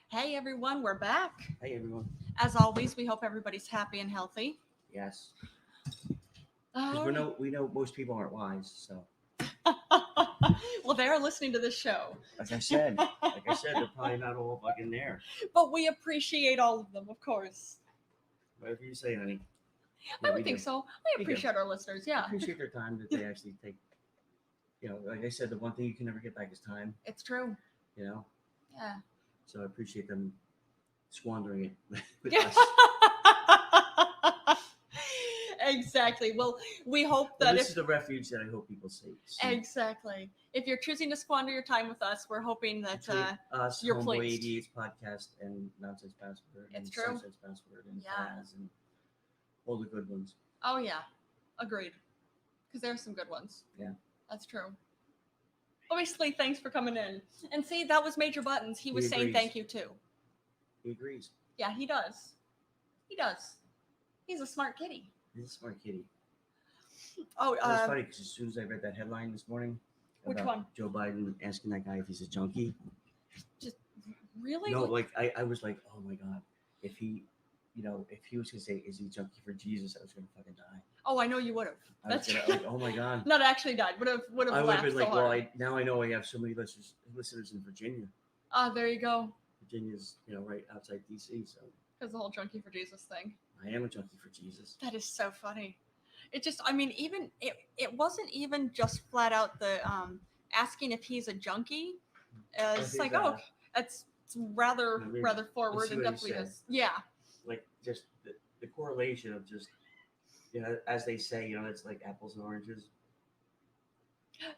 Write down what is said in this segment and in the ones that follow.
Hey everyone, we're back. Hey everyone. As always, we hope everybody's happy and healthy. Yes, because Oh, we know most people aren't wise. So, well, they're listening to this show, like I said, they're probably not all fucking there. but we appreciate all of them, of course. Whatever you say, honey. I Yeah, we would think do. so. I We do. appreciate our listeners. Yeah, Appreciate their time that they actually take. Like I said, the one thing you can never get back is time. it's true. You know, Yeah. so I appreciate them squandering it with Yeah. us. Exactly. Well, we hope Well, that this if is the refuge that I hope people see. exactly if you're choosing to squander your time with us, we're hoping that Between us, you're pleased. Homeboy88's podcast, and Nonsense Password, It's and true. Sunset's Password, and Yeah. Taz, and all the good ones. Oh yeah, agreed. Because there are some good ones. Yeah. That's true. Obviously, thanks for coming in. And see, that was Major Buttons. He was saying agrees. thank you too. He agrees. Yeah, he does. He does. He's a smart kitty. He's a smart kitty. Oh, It was funny because as soon as I read that headline this morning which about one? Joe Biden asking that guy if he's a junkie, Really? no, like I was like, oh my god, if he was gonna say, is he a junkie for Jesus, I was gonna fucking die. Oh, I know you would have. I was like, oh my god. Not actually died. Would have I would have laughed been so like, hard. well, now I know I have so many listeners in Virginia. Ah, there you go. Virginia's right outside DC, so Because the whole junkie for Jesus thing. I am a junkie for Jesus. That is so funny. It just, I mean, even it wasn't even just flat out the asking if he's a junkie. It's like, oh, it's rather forward and definitely is. Yeah. Like just the correlation of just as they say, it's like apples and oranges.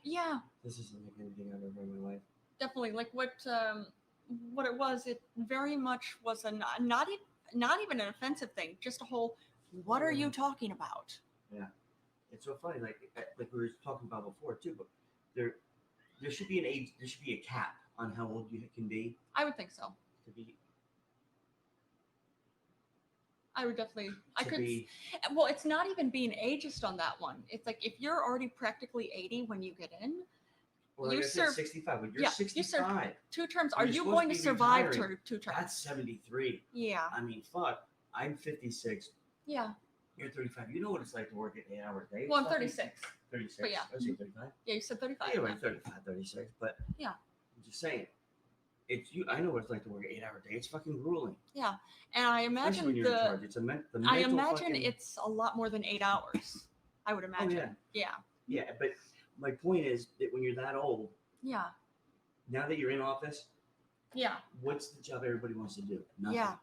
Yeah. This isn't like anything I've ever in my life. Definitely, like what it was. It very much was a not even an offensive thing. Just a whole, what are you talking about? Yeah, it's so funny. Like we were talking about before too. But there should be an age. There should be a cap on how old you can be. I would think so. To be. I would definitely. I could. Be, well, it's not even being ageist on that one. It's like if you're already practically 80 when you get in. Well, you serve 65. When you're 65, you serve 2 terms. Are you going to survive 2 terms? That's 73. Yeah. I mean, fuck. I'm 56. Yeah. You're 35. You know what it's like to work an 8-hour day. Well, I'm 36. 36. But yeah. I was 35. Yeah, you said 35. Yeah, 35, 36. But yeah, I'm just saying. I know what it's like to work an 8-hour day. It's fucking grueling. Yeah, and I imagine when you're in charge. It's the mental I imagine fucking, it's a lot more than 8 hours. I would imagine. Oh, yeah. Yeah, but my point is that when you're that old. Yeah. Now that you're in office. Yeah. What's the job everybody wants to do? Nothing. Yeah.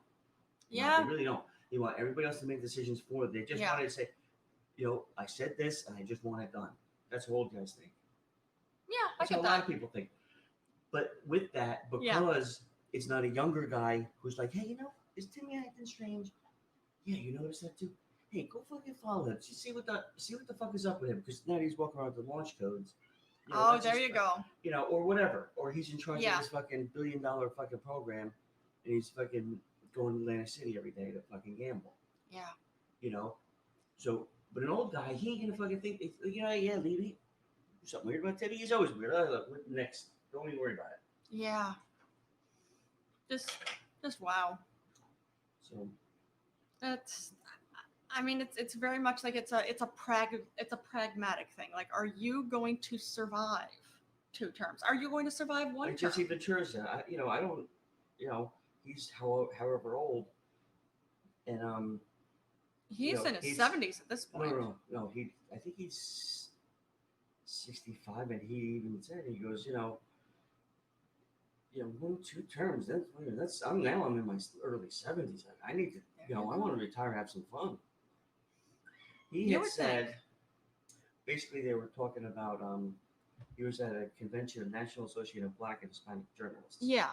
Yeah. They really don't. They want everybody else to make decisions for them. They just want to say, I said this and I just want it done. That's what old guys think. Yeah, that's what a lot of people think. But with that, because it's not a younger guy who's like, hey, is Timmy acting strange? Yeah, you notice that too. Hey, go fucking follow him. See what the fuck is up with him, because now he's walking around with the launch codes. There you go. Or whatever. Or he's in charge of this fucking $1 billion fucking program, and he's fucking going to Atlantic City every day to fucking gamble. Yeah. So, but an old guy, he ain't gonna fucking think, leave. Something weird about Teddy. He's always weird. Next. Don't even worry about it. Yeah. Just wow. So. I mean, it's very much like it's a pragmatic thing. Like, are you going to survive 2 terms? Are you going to survive 1 term? Jesse Ventura, I don't, he's however old, and he's in his 70s at this point. No. I think he's 65, and he even said, he goes, 1, 2 terms. I'm in my early 70s. I need to, I want to retire, have some fun. He had said, basically, they were talking about, he was at a convention of National Association of Black and Hispanic Journalists. Yeah.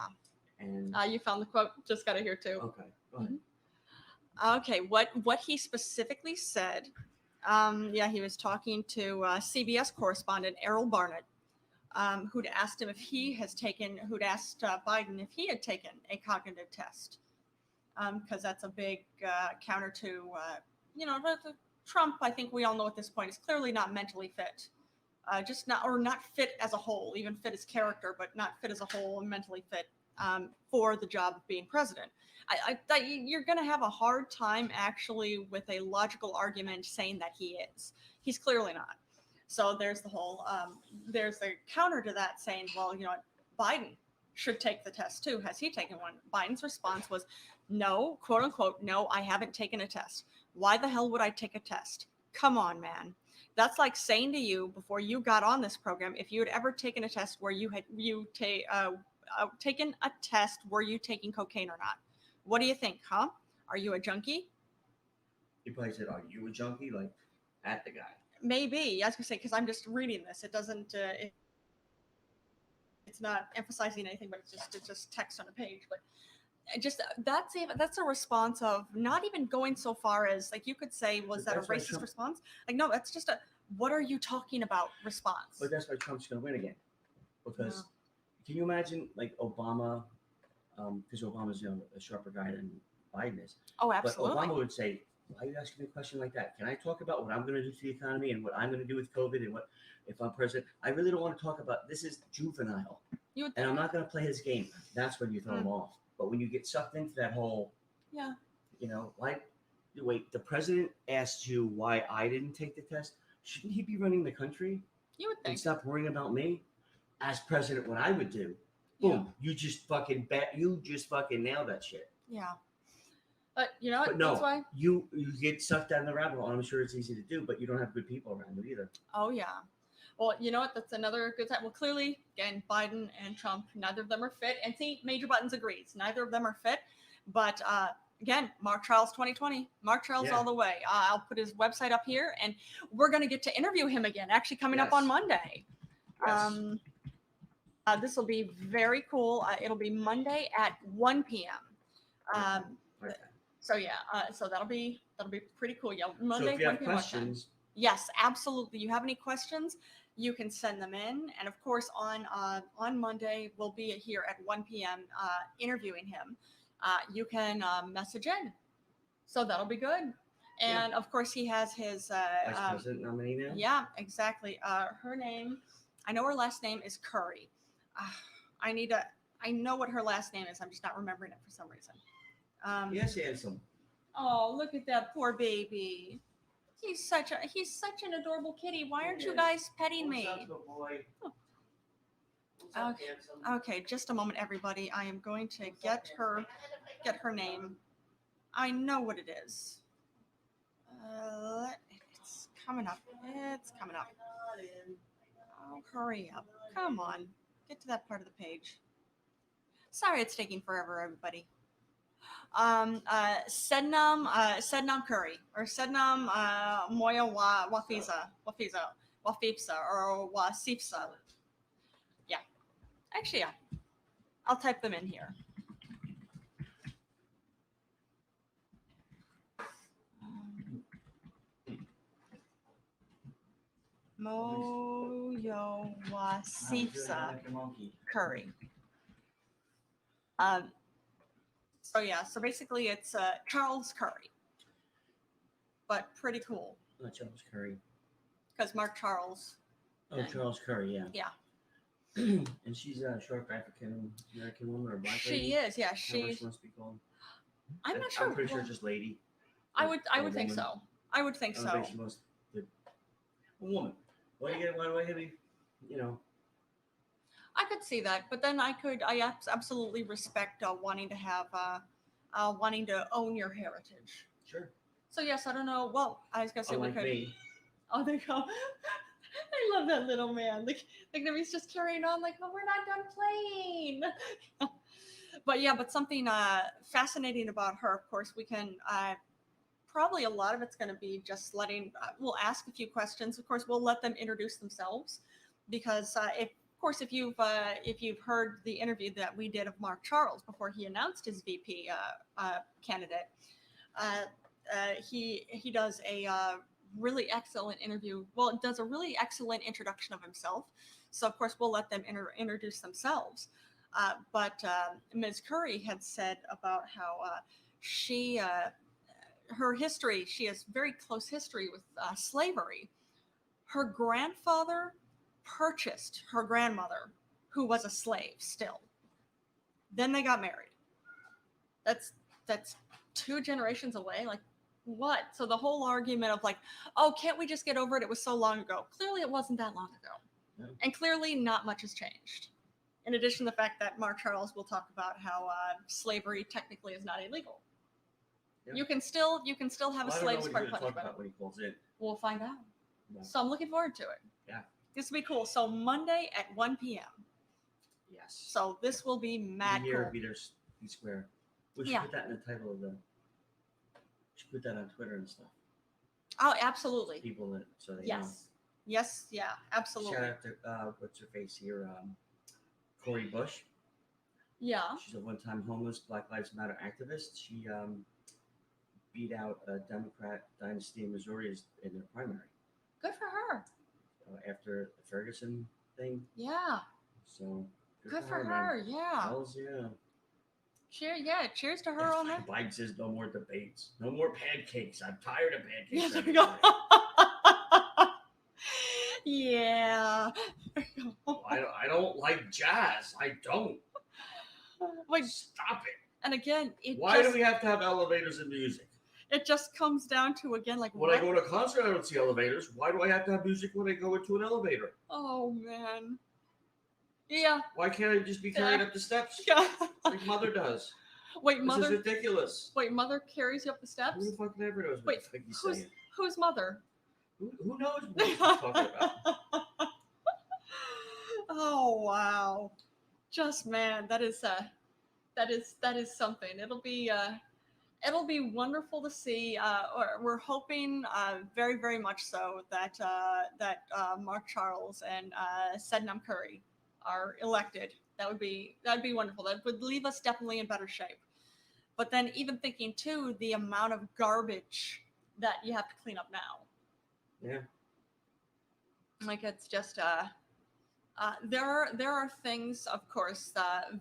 And you found the quote. Just got it here too. Okay, go ahead. Mm-hmm. Okay, what he specifically said, he was talking to CBS correspondent Errol Barnett, who'd asked Biden if he had taken a cognitive test, because that's a big counter to, Trump. I think we all know at this point is clearly not mentally fit, not fit as a whole, even fit as character, but not fit as a whole and mentally fit for the job of being president. You're going to have a hard time actually with a logical argument saying that he is. He's clearly not. So there's the whole, there's a counter to that saying, well, you know what, Biden should take the test too. Has he taken one? Biden's response was, no, quote unquote, no, I haven't taken a test. Why the hell would I take a test? Come on, man. That's like saying to you before you got on this program, if you had ever taken a test where taken a test, were you taking cocaine or not? What do you think, huh? Are you a junkie? He probably said, "Are you a junkie?" Like at the guy. Maybe. I was gonna say because I'm just reading this. It doesn't. It's not emphasizing anything, but it's just text on a page. But that's a response of not even going so far as like you could say, was that a racist response? Like no, that's just a what are you talking about response. But that's why Trump's going to win again, because can you imagine like Obama? Because Obama's a sharper guy than Biden is. Oh, absolutely. But Obama would say, "Why are you asking me a question like that? Can I talk about what I'm going to do to the economy and what I'm going to do with COVID and what if I'm president? I really don't want to talk about this. Is juvenile, and I'm not going to play his game." That's when you throw him off. But when you get sucked into that whole, you know, why? Wait, the president asked you why I didn't take the test. Shouldn't he be running the country? You would think. And stop worrying about me as president. What I would do. Boom! You just fucking nailed that shit. Yeah. But you know, but no, that's why you get sucked down the rabbit hole. I'm sure it's easy to do, but you don't have good people around you either. Oh yeah. Well, you know what? That's another good time. Well, clearly, again, Biden and Trump, neither of them are fit. And see, Major Buttons agrees. Neither of them are fit. But again, Mark Charles 2020. Mark Charles all the way. I'll put his website up here, and we're going to get to interview him again, actually coming up on Monday. Yes. This will be very cool. It'll be Monday at 1 p.m. Okay. So yeah, so that'll be pretty cool. Yeah, Monday. So if you have 1 p.m. questions, yes, absolutely. You have any questions? You can send them in, and of course on Monday we'll be here at 1 p.m. Interviewing him. You can message in, so that'll be good. And of course he has his vice president nominee now. Yeah, exactly. Her name, I know her last name is Curry. I know what her last name is. I'm just not remembering it for some reason. Yes, handsome. Oh, look at that poor baby. He's such an adorable kitty. Why aren't you guys petting me? What's up, boy? What's up, okay, just a moment, everybody. I am going to get her name. I know what it is. It's coming up. It's coming up. Oh, hurry up. Come on. Get to that part of the page. Sorry it's taking forever, everybody. Sednam Curry, or Sednam Moya Wafisa, or Wasifsa. Yeah. Actually, yeah. I'll type them in here. Moyo Wasifsa Curry. So yeah, so basically it's Charles Curry, but pretty cool. Not Charles Curry. Because Mark Charles. Oh, Charles Curry, yeah. Yeah. And she's a short African American woman or black lady. She is, yeah. She must be called. I'm not sure. I'm pretty sure just lady. I would think so. I would think so. I think she must be a woman. Why do I have you know? I could see that, but then I absolutely respect wanting to own your heritage. Sure. So yes, I don't know. Well, I was gonna say we could. Me. Oh, there you go. I love that little man. Like he's just carrying on. Like, oh, we're not done playing. But yeah, but something fascinating about her. Of course, we can. Probably a lot of it's going to be just letting. We'll ask a few questions. Of course, we'll let them introduce themselves, because if you've heard the interview that we did of Mark Charles before he announced his VP candidate, he does a really excellent interview. Well, it does a really excellent introduction of himself. So of course we'll let them introduce themselves. But Ms. Curry had said about how her history. She has very close history with slavery. Her grandfather purchased her grandmother, who was a slave still. Then they got married. That's 2 generations away. Like, what? So the whole argument of like, oh, can't we just get over it? It was so long ago. Clearly, it wasn't that long ago, and clearly, not much has changed. In addition to the fact that Mark Charles will talk about how slavery technically is not illegal. Yeah. You can still have a slave's part punishment. Talk about when he calls in. We'll find out. Yeah. So I'm looking forward to it. Yeah. This will be cool. So Monday at 1 p.m. Yes. So this will be mad cool. Be there, be square. We should put that in the title of the. We should put that on Twitter and stuff. Oh, absolutely. People that so they know. Yes, yeah, absolutely. Shout out to what's her face here, Cori Bush. Yeah. She's a one-time homeless Black Lives Matter activist. She beat out a Democrat dynasty in Missouri in their primary. Good for her. After the Ferguson thing. Yeah. So good for her. Yeah. Hells yeah. Cheers to her on that. Biden says no more debates. No more pancakes. I'm tired of pancakes. Yeah, there we go. Yeah. I don't like jazz. I don't. Wait. Stop it. And again, why do we have to have elevators in music? It just comes down to, again, like... When I go to a concert, I don't see elevators. Why do I have to have music when I go into an elevator? Oh, man. Yeah. Why can't I just be carried up the steps? Yeah. Like Mother does. Wait, Mother... This is ridiculous. Wait, Mother carries you up the steps? Who the fuck ever knows what who's Mother? Who knows what he's talking about? Oh, wow. Just, man, that is something. It'll be wonderful to see. We're hoping very, very much so that Mark Charles and Sednam Curry are elected. That'd be wonderful. That would leave us definitely in better shape. But then even thinking too, the amount of garbage that you have to clean up now. Yeah. Like it's just there are things, of course,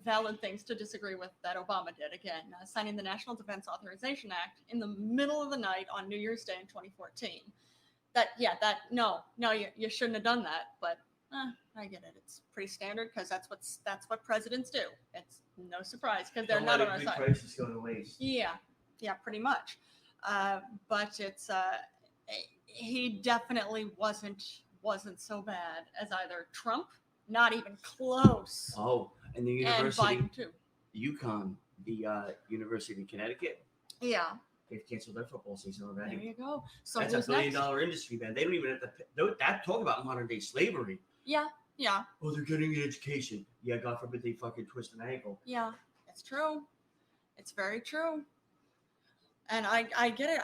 valid things to disagree with that Obama did. Again, signing the National Defense Authorization Act in the middle of the night on New Year's Day in 2014. You shouldn't have done that. But I get it. It's pretty standard because that's what presidents do. It's no surprise because they're not on our side. Prices go to waste. Yeah, pretty much. But it's he definitely wasn't so bad as either Trump. Not even close. Oh, and the university, and Biden too. UConn, the University of Connecticut. Yeah. They've canceled their football season already. There you go. So that's $1 billion industry, man. They don't even have to. That talk about modern day slavery. Yeah. Oh, they're getting an education. Yeah, God forbid they fucking twist an ankle. Yeah, it's true. It's very true. And I get it.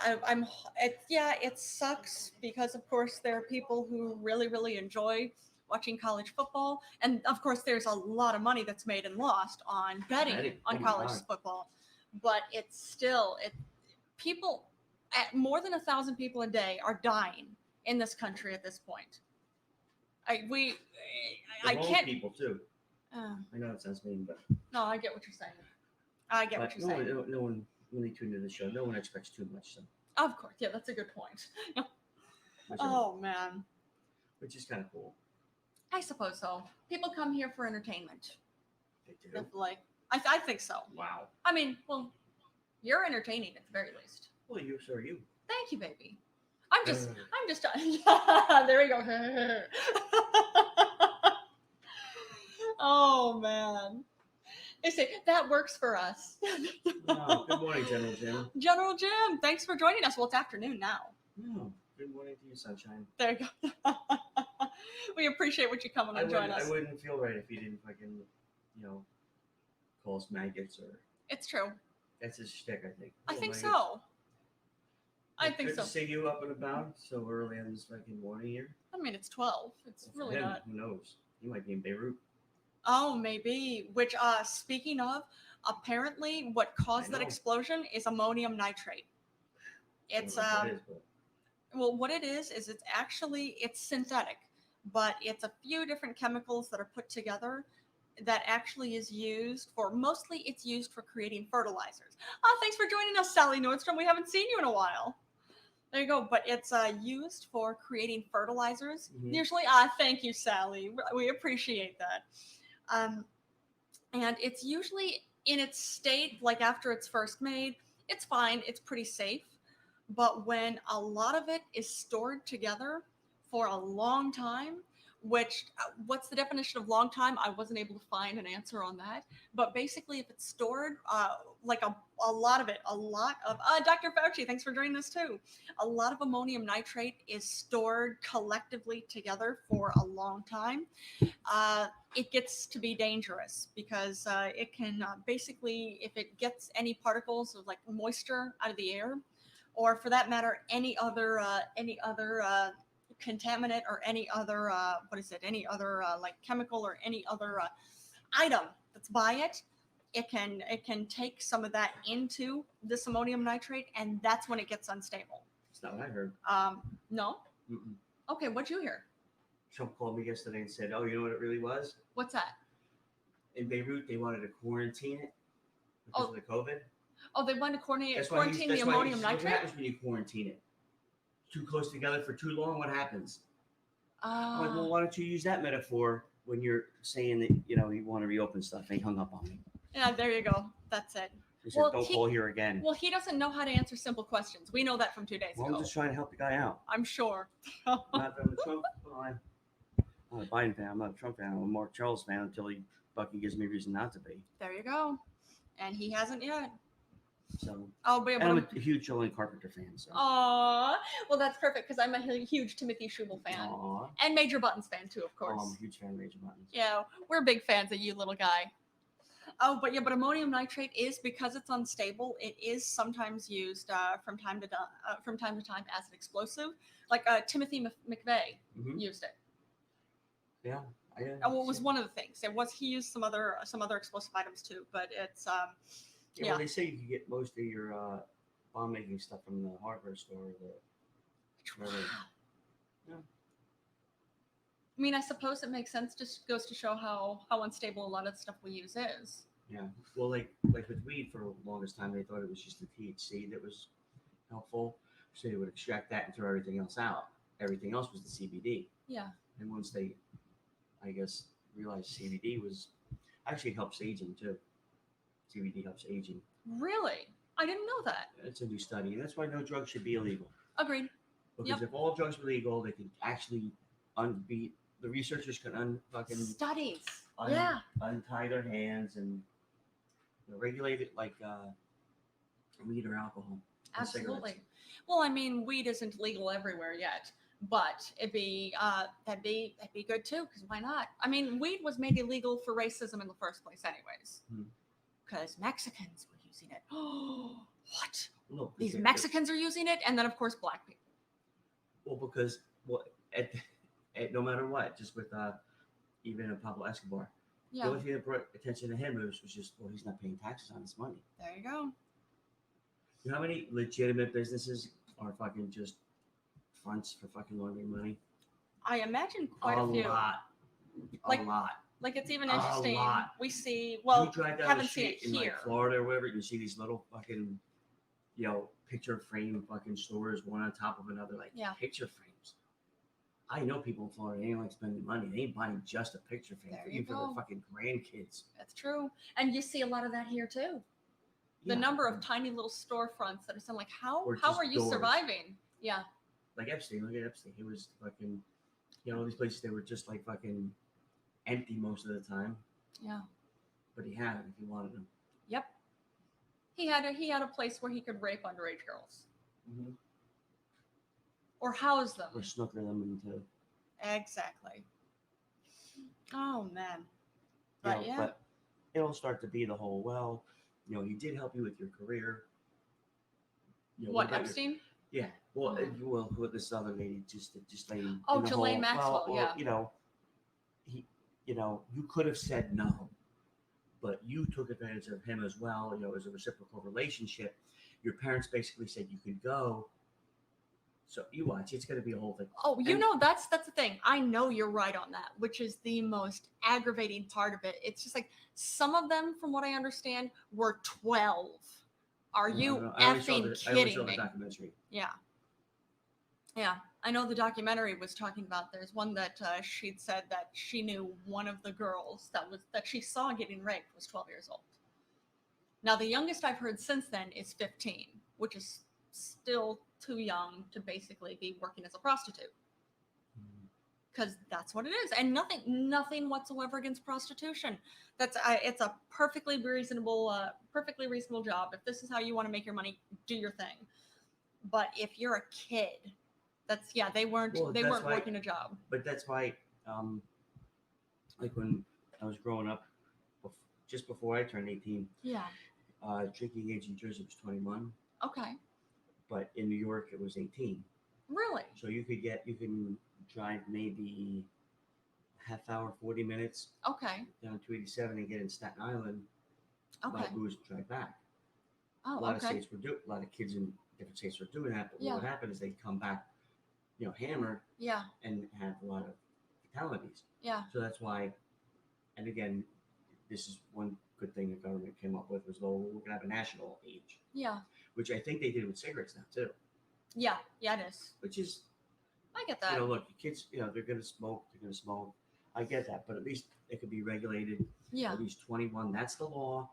It sucks because of course there are people who really, really enjoy watching college football, and of course there's a lot of money that's made and lost on betting on college football, but it's still people at more than 1,000 people a day are dying in this country at this point. I can't people too. I know it sounds mean, but no, I get what you're saying. Saying. No one when they tune into the show, no one expects too much. So. Of course, yeah, that's a good point. Oh man, which is kind of cool. I suppose so. People come here for entertainment. They do? I think so. Wow. I mean, well, you're entertaining at the very least. Well, so are you. Thank you, baby. I'm just there we go. Oh, man. They say, that works for us. Oh, good morning, General Jim. General Jim, thanks for joining us. Well, it's afternoon now. Oh, good morning to you, sunshine. There you go. We appreciate what you coming and join us. I wouldn't feel right if you didn't fucking, call us maggots or... It's true. That's his shtick, I think. I think so. I think so. Good to see you up and about so early on this fucking morning here. I mean, it's 12. It's really him, not. Who knows? You might be in Beirut. Oh, maybe. Which, speaking of, apparently what caused that explosion is ammonium nitrate. It's, well, what it is it's synthetic, but it's a few different chemicals that are put together that actually is used for, mostly it's used for creating fertilizers. Thanks for joining us, Sally Nordstrom. We haven't seen you in a while. There you go. But it's used for creating fertilizers. Mm-hmm. Usually, thank you, Sally. We appreciate that. And it's usually in its state, like after it's first made, it's fine. It's pretty safe. But when a lot of it is stored together for a long time, which what's the definition of long time? I wasn't able to find an answer on that. But basically, if it's stored, like a lot of it, a lot of Dr. Fauci, thanks for joining us too. A lot of ammonium nitrate is stored collectively together for a long time. It gets to be dangerous because it can basically, if it gets any particles of like moisture out of the air, or for that matter, any other contaminant or any other any other like chemical or any other item that's by it, it can take some of that into this ammonium nitrate, and that's when it gets unstable. That's not what I heard. No. Mm-mm. Okay, what'd you hear? Trump called me yesterday and said, "Oh, you know what it really was? What's that?" In Beirut, they wanted to quarantine it because of the COVID. Oh, they wanted to quarantine That's the ammonium what nitrate? happens when you quarantine it? Too close together for too long, what happens? I'm like, well, why don't you use that metaphor when you're saying that, you want to reopen stuff? He hung up on me. Yeah, there you go. That's it. He said, don't call here again. Well, he doesn't know how to answer simple questions. We know that from 2 days ago. I'm just trying to help the guy out. I'm sure. I'm a Trump fan. I'm not a Biden fan. I'm not a Trump fan. I'm a Mark Charles fan until he fucking gives me reason not to be. There you go. And he hasn't yet. So, but I'm a huge Jolynn Carpenter fan. So. Aww. Well, that's perfect because I'm a huge Timothy Schuebel fan. Aww. And Major Buttons fan too, of course. Oh, I'm a huge fan of Major Buttons. Yeah, we're big fans of you, little guy. But ammonium nitrate is, because it's unstable, it is sometimes used from time to time as an explosive. Like Timothy McVeigh used it. Yeah. Well, it was one of the things. He used some other explosive items too, but it's Well, they say you can get most of your bomb making stuff from the hardware store. Wow. Yeah. I mean, I suppose it makes sense. Just goes to show how unstable a lot of the stuff we use is. Yeah. Well, like with weed, for the longest time, they thought it was just the THC that was helpful, so they would extract that and throw everything else out. Everything else was the CBD. Yeah. And once they, I guess, realized CBD was actually helps aging too. CBD helps aging. Really? I didn't know that. It's a new study, and that's why no drug should be illegal. Agreed. Because if all drugs were legal, they could actually the researchers could studies. Untie their hands and regulate it like weed or alcohol. Absolutely. Well, I mean, weed isn't legal everywhere yet, but that'd be good too. Because why not? I mean, weed was made illegal for racism in the first place, anyways. Because Mexicans were using it. Oh, what? No, these Mexicans are using it, and then of course black people. Well, because at no matter what, just with even Pablo Escobar, the only thing that brought attention to him was just, well, he's not paying taxes on his money. There you go. You know how many legitimate businesses are fucking just fronts for fucking laundering money? I imagine quite a few. A lot. Like it's even interesting. A lot. We see. You Well, drive down haven't the street seen it in here. like Florida or wherever, you see these little fucking, picture frame fucking stores, one on top of another, like picture frames. I know people in Florida, they ain't like spending money. They ain't buying just a picture frame for their fucking grandkids. That's true. And you see a lot of that here too. The number of tiny little storefronts that are saying like, how are you surviving? Yeah. Like Epstein, look at Epstein. He was fucking, all these places, they were just like fucking empty most of the time. Yeah. But he had them if he wanted them. Yep. He had a place where he could rape underage girls. Mm-hmm. Or house them. Or snooker them into. Exactly. Oh man. But But it'll start to be the whole, well, he did help you with your career. What, Epstein? Yeah. Well, with this other lady, just lady. Oh, Jolynn Maxwell. He, you could have said no, but you took advantage of him as well. It was a reciprocal relationship. Your parents basically said you could go. So you watch, it's going to be a whole thing. Oh, that's the thing. I know you're right on that, which is the most aggravating part of it. It's just like some of them, from what I understand, were 12. Are you effing kidding me? The documentary. Yeah. Yeah. I know the documentary was talking about, there's one that she'd said that she knew one of the girls that she saw getting raped was 12 years old. Now, the youngest I've heard since then is 15, which is still too young to basically be working as a prostitute. Because that's what it is, and nothing whatsoever against prostitution. It's a perfectly reasonable job. If this is how you want to make your money, do your thing. But if you're a kid, they weren't working a job. But that's why, like when I was growing up, just before I turned 18, drinking age in Jersey was 21. Okay. But in New York, it was 18. Really? So you can drive maybe half hour, 40 minutes. Okay. Down 287 and get in Staten Island. Okay. Buy booze and drive back. Oh, a lot okay. of states a lot of kids in different states were doing that. But Yeah. what would happen is they'd come back, hammered. Yeah. And have a lot of fatalities. Yeah. So that's why. And again, this is one good thing the government came up with was, we're going to have a national age. Yeah. Which I think they did with cigarettes now too. Yeah. Yeah, it is. Which is. I get that. Look, kids, they're going to smoke. They're going to smoke. I get that, but at least it could be regulated. Yeah. At least 21. That's the law.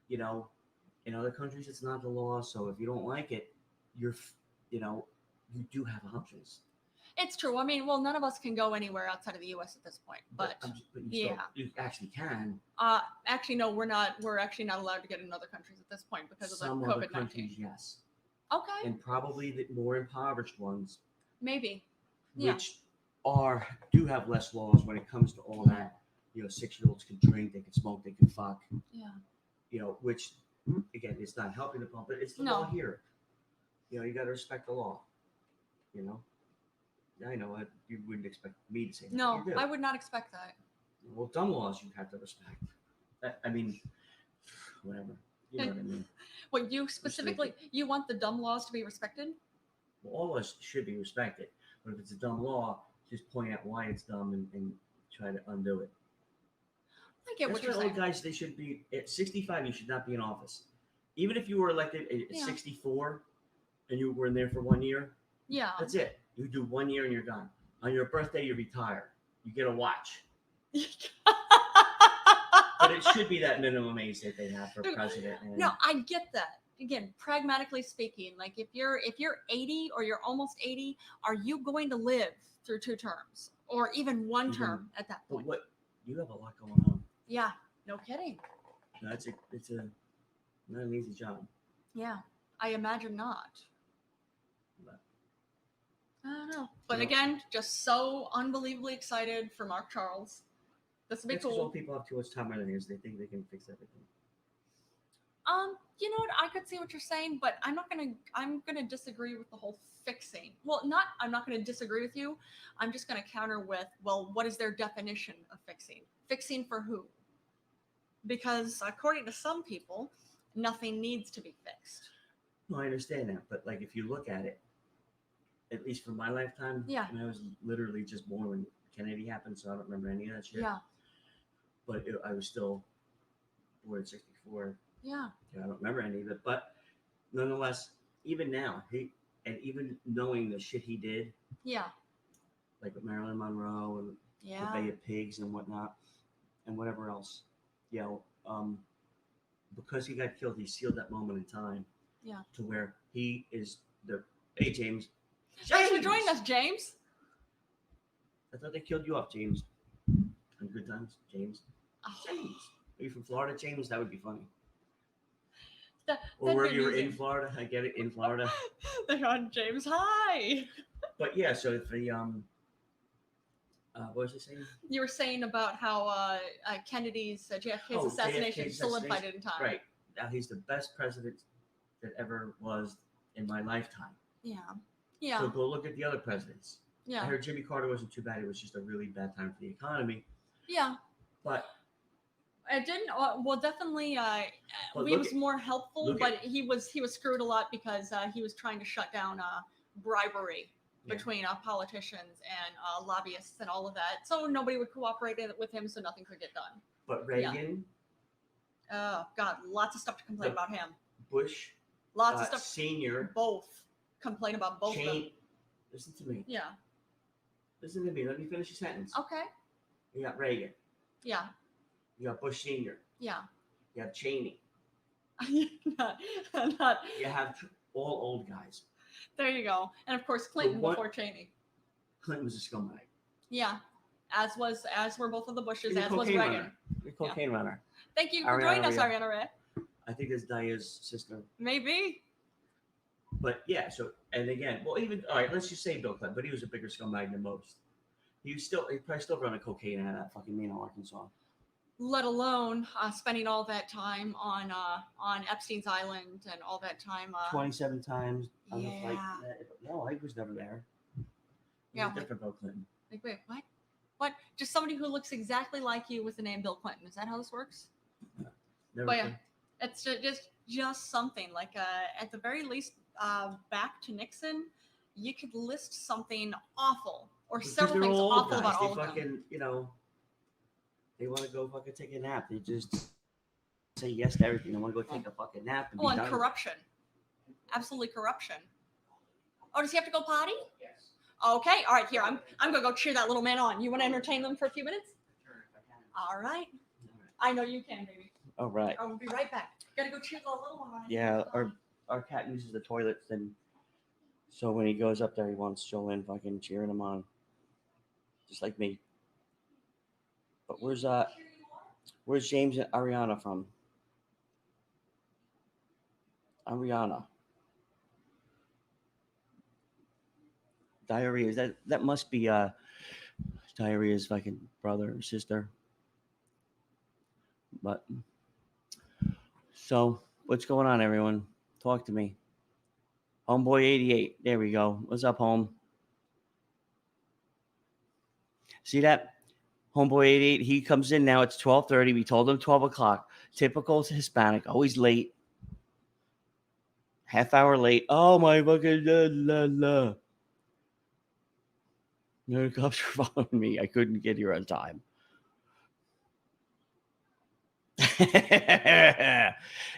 In other countries, it's not the law. So if you don't like it, you do have options. It's true. I mean, well, none of us can go anywhere outside of the U.S. at this point, but you actually can. Actually, no, we're not. We're actually not allowed to get in other countries at this point because of Some the other COVID-19. countries, yes. Okay. And probably the more impoverished ones. Maybe. Yeah. Which do have less laws when it comes to all that. 6-year-olds can drink, they can smoke, they can fuck. Yeah. Which again, it's not helping the public. It's the law here. You got to respect the law. I know you wouldn't expect me to say that. No, I would not expect that. Well, dumb laws you have to respect. I mean, whatever. You know what I mean. What you specifically, you want the dumb laws to be respected? Well, all laws should be respected. But if it's a dumb law, just point out why it's dumb and try to undo it. I get what you're saying. Old guys, they should be at 65. You should not be in office. Even if you were elected at 64 and you were in there for 1 year. Yeah. That's it. You do 1 year and you're done. On your birthday, you retire. You get a watch. But it should be that minimum age that they have for president. And no, I get that. Again, pragmatically speaking, like if you're 80 or you're almost 80, are you going to live through 2 terms or even 1 term at that point? But you have a lot going on. Yeah, no kidding. No, it's not an easy job. Yeah, I imagine not. But, I don't know. But again, just so unbelievably excited for Mark Charles. This will be cool. All people have too much time on their hands. They think they can fix everything. You know what? I could see what you're saying, but I'm gonna disagree with the whole fixing. Well, I'm not gonna disagree with you. I'm just gonna counter with, well, what is their definition of fixing? Fixing for who? Because according to some people, nothing needs to be fixed. No, I understand that, but like if you look at it, at least for my lifetime, I mean, I was literally just born when Kennedy happened, so I don't remember any of that shit. Yeah. But I was still born in 64. Yeah. I don't remember any of it, but nonetheless, even now, even knowing the shit he did. Yeah. Like with Marilyn Monroe and the Bay of Pigs and whatnot, and whatever else. Because he got killed, he sealed that moment in time. Yeah. To where he is hey, James. Thanks for joining us, James. I thought they killed you off, James. On Good Times, James. Oh. James. Are you from Florida, James? That would be funny. Or where you were in Florida. I get it, in Florida. They're on James. Hi. But yeah, so if the what was I saying? You were saying about how Kennedy's JFK's assassination solidified it in time. Right. Now he's the best president that ever was in my lifetime. Yeah. Yeah. So go look at the other presidents. Yeah. I heard Jimmy Carter wasn't too bad. It was just a really bad time for the economy. Yeah. But it didn't. Well, definitely. He was more helpful, but he was screwed a lot because he was trying to shut down bribery between politicians and lobbyists and all of that. So nobody would cooperate with him, so nothing could get done. But Reagan. Oh God, lots of stuff to complain about him. Bush. Lots of stuff. Senior. Both complain about both of them. Listen to me. Yeah. Listen to me. Let me finish your sentence. Okay. You got Reagan. Yeah. You got Bush Senior. Yeah. You have Cheney. not. You have all old guys. There you go. And of course, Clinton before Cheney. Clinton was a scumbag. Yeah, as were both of the Bushes, He's as was Reagan. A cocaine runner. Thank you for joining us, Ariana Ray. I think it's Dia's sister. Maybe. But yeah, so and again, well, even all right, let's just say Bill Clinton, but he was a bigger scumbag than most. He probably still running cocaine out of that fucking Mena, Arkansas. Let alone spending all that time on Epstein's Island and all that time. 27 times on yeah. the flight. No, I was never there. Yeah, different Bill Clinton. Like, wait, what? What? Just somebody who looks exactly like you with the name Bill Clinton. Is that how this works? Never but yeah, it's just something like at the very least, back to Nixon, you could list something awful or because several things awful about all of them. You know, they want to go fucking take a nap. They just say yes to everything. They want to go take a fucking nap. And and corruption. Absolutely corruption. Oh, does he have to go potty? Yes. Okay, all right, here. I'm gonna go cheer that little man on. You want to entertain them for a few minutes? Sure, if I can. All right. I know you can, baby. All right. I'll be right back. Gotta go cheer the little one on. Yeah, our cat uses the toilets, and so when he goes up there, he wants Jolynn fucking cheering him on, just like me. But where's James and Ariana from? Ariana. Diarrhea, that must be Diarrhea's fucking brother or sister. But so what's going on, everyone? Talk to me. Homeboy88. There we go. What's up, home? See that? Homeboy88. He comes in now. It's 12:30. We told him 12 o'clock. Typical Hispanic. Always late. Half hour late. Oh my fucking la. No cops were following me. I couldn't get here on time.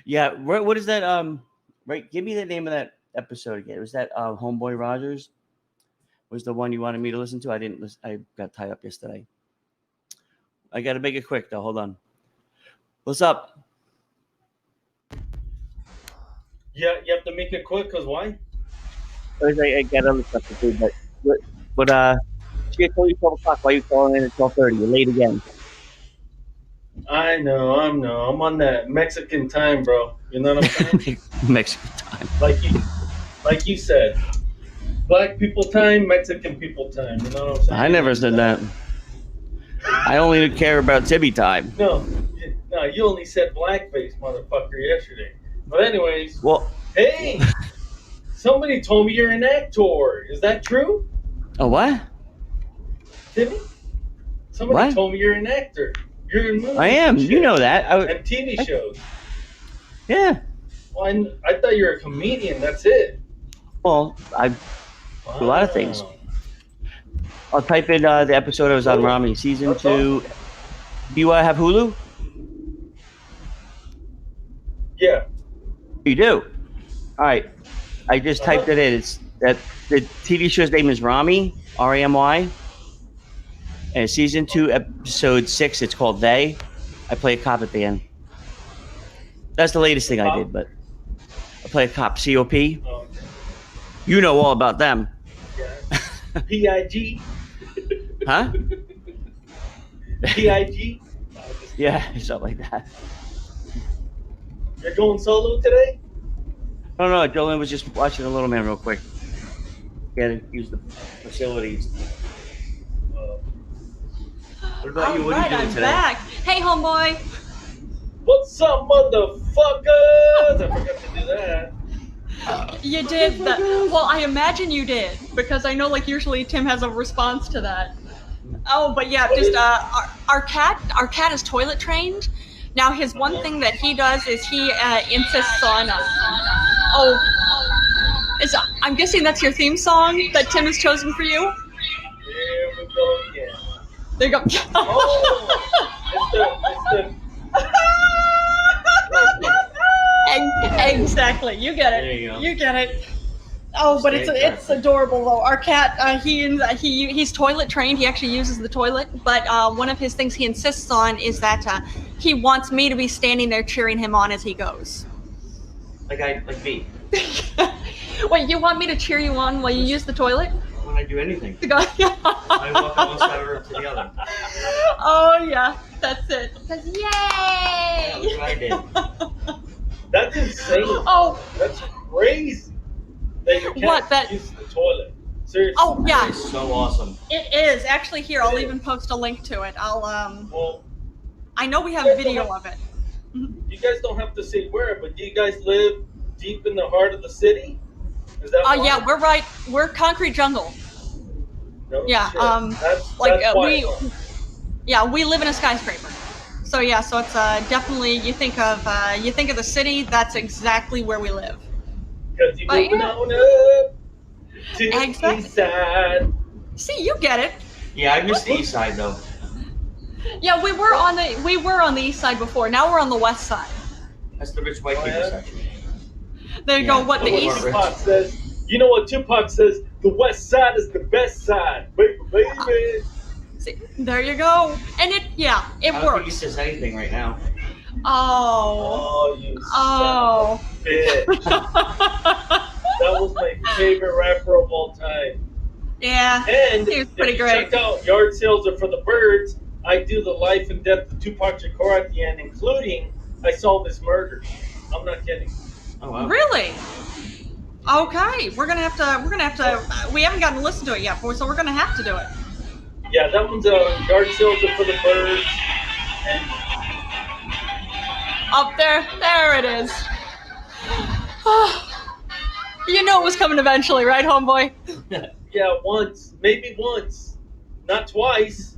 Yeah. What is that? Right. Give me the name of that episode again. Was that Homeboy Rogers? Was the one you wanted me to listen to? I didn't listen. I got tied up yesterday. I got to make it quick though. Hold on. What's up? Yeah, you have to make it quick because why? I got other stuff to do, but she had told you 12 o'clock. Why are you calling in at 12:30? You're late again. I know. I'm on that Mexican time, bro. You know what I'm saying? Mexican time. Like you said. Black people time, Mexican people time. You know what I'm saying? I never said that. I only care about Tibby time. No, you only said blackface, motherfucker, yesterday. But anyways, well, hey, somebody told me you're an actor. Is that true? A what? Timmy? Somebody told me you're an actor. You're in movies. I am. You know that. And TV shows. Yeah. Well, I thought you were a comedian. That's it. Well, I do a lot of things. I'll type in the episode I was on Rami, season 2. Do you have Hulu? Yeah. You do? All right. I just typed it in. It's that the TV show's name is Rami, Ramy. And season 2, episode 6, it's called They. I play a cop at the end. That's the latest thing I did, but I play a cop, COP. Okay. You know all about them. Yeah. PIG? Huh? PIG? Yeah, something like that. You're going solo today? No, Jolynn was just watching a little man real quick. Gotta use the facilities. What about you? What are you doing today? Back. Hey, homeboy. What's up, motherfuckers? I forgot to do that. You did that. Well, I imagine you did because I know, like, usually Tim has a response to that. Oh, but yeah, just our cat is toilet trained. Now, his one thing that he does is he insists on. I'm guessing that's your theme song that Tim has chosen for you. Here we go again. There you go. Exactly. You get it. There you go. You get it. Oh, but it's adorable though. Our cat, he's toilet trained. He actually uses the toilet. But one of his things he insists on is that he wants me to be standing there cheering him on as he goes. Like me. Wait, you want me to cheer you on while you use the toilet? When I do anything. To go. I walk on one side of the room to the other. Oh yeah, that's it. Because yay! Yeah, look what I did. That's insane. Oh. That's crazy. That you can't use the toilet. Seriously. Oh yeah. That is so awesome. It is. Actually, here, I'll even post a link to it. Well, I know we have video of it. You guys don't have to say where, but do you guys live deep in the heart of the city? Is that why? Yeah, we're concrete jungle. No Yeah, shit. That's we live in a skyscraper. So yeah, so it's definitely you think of the city, that's exactly where we live. Because you're moving on up to the east side. See, you get it. Yeah, I miss the east side though. Yeah, we were on the east side before. Now we're on the west side. That's the rich white people section. There you go. What the east Tupac says? You know what Tupac says? The west side is the best side, baby. See, there you go. And it I don't works. think he says anything right now. Oh. You son of a bitch. That was my favorite rapper of all time. Yeah. And he was pretty great. Check out Yard Sales Are for the Birds. I do the life and death of Tupac Shakur at the end, including I solved his murder. I'm not kidding. Oh wow. Really? Okay, we're gonna have to. We haven't gotten to listen to it yet, so we're gonna have to do it. Yeah, that one's Yard Sales Are for the Birds. And up there it is. You know it was coming eventually, right, homeboy? Yeah, maybe once, not twice.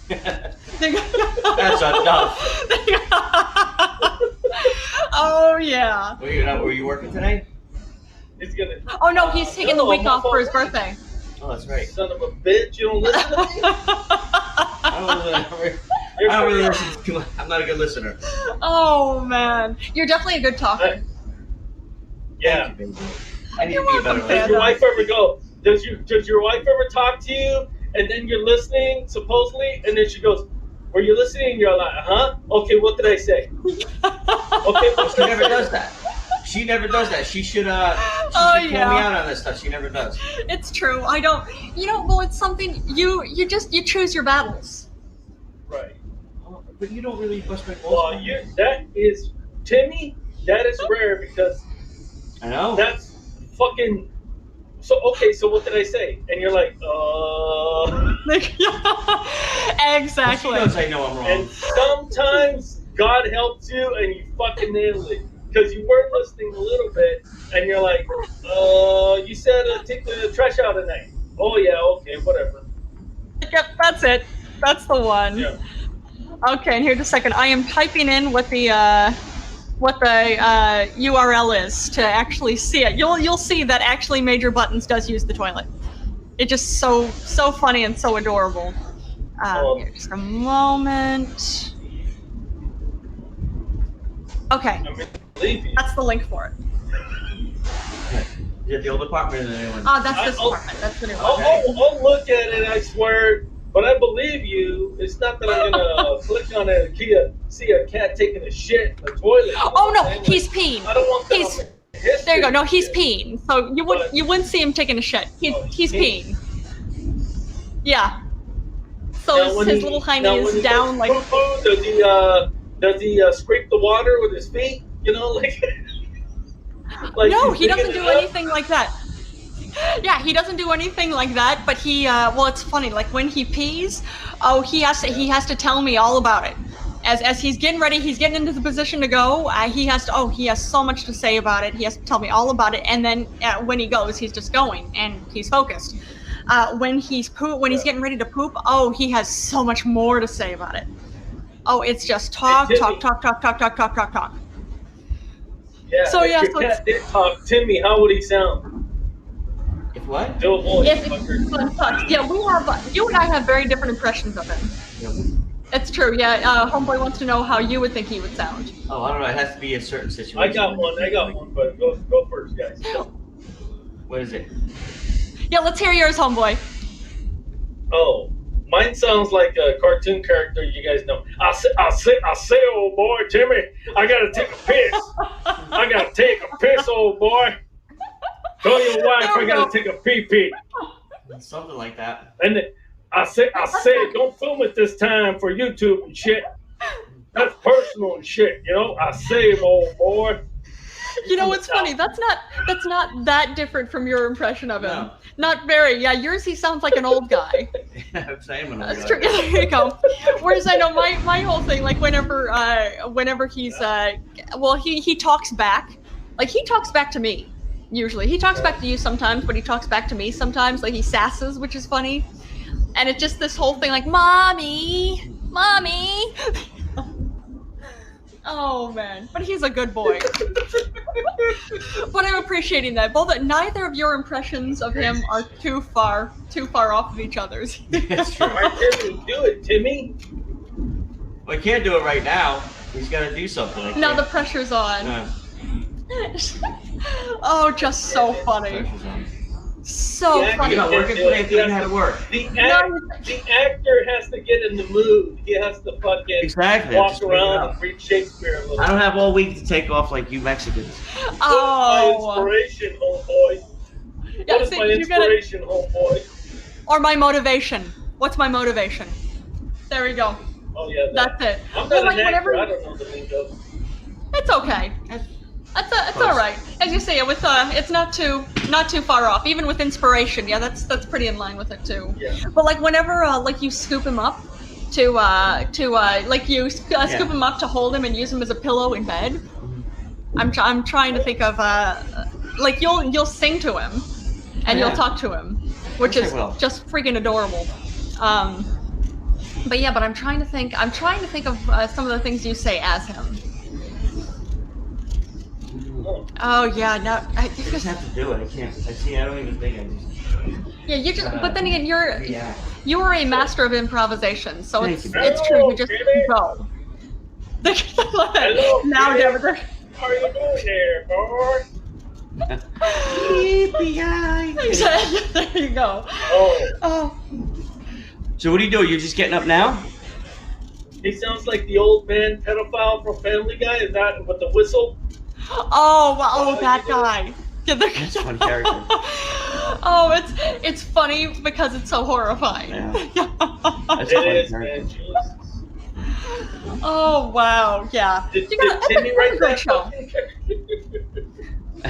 That's enough. Oh yeah. Were you working today? He's gonna. Oh no, he's taking the week off for his birthday. Oh, that's right. Son of a bitch! You don't listen to me. I don't really listen to. I'm not a good listener. Oh man, you're definitely a good talker. Yeah. I need to be a better listener. Does your wife ever go? Does your wife ever talk to you and then you're listening supposedly and then she goes, "Were you listening?" And you're like, "Huh? Okay, what did I say?" Okay, well, she never does that. She never does that. She should call me out on this stuff. She never does. It's true. I don't. Well, it's something you choose your battles. Right. But you don't really bust my balls. Well, that is Timmy. That is rare because I know. That's fucking. So okay, so what did I say? And you're like, Exactly. Well, she knows I know I'm wrong. And sometimes God helps you and you fucking nailed it. Because you weren't listening a little bit, and you're like, you said take the trash out tonight. Oh yeah, okay, whatever. Yep, that's it. That's the one. Yeah. Okay, and here just a second. I am typing in what the URL is to actually see it. You'll see that actually Major Buttons does use the toilet. It's just so funny and so adorable. Here, just a moment. Okay. That's the link for it. Is it the old apartment or the new one? Oh, that's this apartment. That's the new one. I'll look at it, I swear. But I believe you. It's not that I'm gonna click on it and see a cat taking a shit in the toilet. Oh no, he's peeing. I don't want that. There you go. No, he's peeing. So you wouldn't see him taking a shit. He's peeing. Yeah. So his little hiney is down like. Does he scrape the water with his feet? You know, like no, he doesn't do anything like that. Yeah, he doesn't do anything like that. But he, well, it's funny. Like when he pees, he has to tell me all about it. As he's getting ready, he's getting into the position to go. He has so much to say about it. He has to tell me all about it. And then when he goes, he's just going and he's focused. When he's getting ready to poop, he has so much more to say about it. Oh, it's just talk. Yeah. So if your cat did talk, Timmy, how would he sound? If what? Do a voice. Yeah, you and I have very different impressions of him. Yep. It's true. Yeah, Homeboy wants to know how you would think he would sound. Oh, I don't know. It has to be a certain situation. I got one, but go first, guys. What is it? Yeah, let's hear yours, Homeboy. Oh, Mine sounds like a cartoon character you guys know. I say, old boy, Timmy, I gotta take a piss. I gotta take a piss, old boy. Tell your wife I gotta take a pee-pee. Something like that. And I say, don't film it this time for YouTube and shit. That's personal and shit, you know. I say, old boy. You know what's funny? That's not that different from your impression of him. No. Not very. Yeah, yours he sounds like an old guy. I'm saying an old That's guy. true. There you go. Whereas I know my whole thing, like whenever he's he talks back. Like he talks back to me. Usually. He talks back to you sometimes, but he talks back to me sometimes. Like he sasses, which is funny. And it's just this whole thing like, Mommy. Oh man, but he's a good boy. But I'm appreciating that. Neither of your impressions of him are too far off of each other's. That's true. All right, Timmy, do it, Timmy. Well, I can't do it right now. He's got to do something. Now the pressure's on. No. Oh, just so funny. Pressure's on. So Yeah, funny. You're not working today. I think you had to work. The actor has to get in the mood. He has to fucking Exactly. walk around and read Shakespeare a little. I don't have all week to take off like you Mexicans. Oh. My inspiration, homeboy. Yeah, What is my inspiration, homeboy? Or my motivation. What's my motivation? There we go. Oh yeah. That's it. I'm Well, not like, an actor. whenever- I don't know the lingo. It's okay. It's all right. As you say, with it's not too far off. Even with inspiration, yeah, that's pretty in line with it too. Yeah. But like whenever like you scoop him up to scoop him up to hold him and use him as a pillow in bed. I'm trying to think of like you'll sing to him and you'll talk to him, which is just freaking adorable. But I'm trying to think of some of the things you say as him. Oh yeah, no. I just have to do it. I can't. I don't even think I just. Yeah, you just. But then again, Yeah. you are a master of improvisation, so Thank it's you. true. You just Hello, go. Hello, Now, Kitty. Deborah. How are you doing there, boy? There you go. Oh, So what are you doing? You're just getting up now? he sounds like the old man pedophile from Family Guy. Is that with the whistle? That guy. That's a fun character. Oh, it's funny because it's so horrifying. Yeah. That's a fun It is, character. man. Jesus. Oh wow, yeah. Did That's Timmy a write great that show. fucking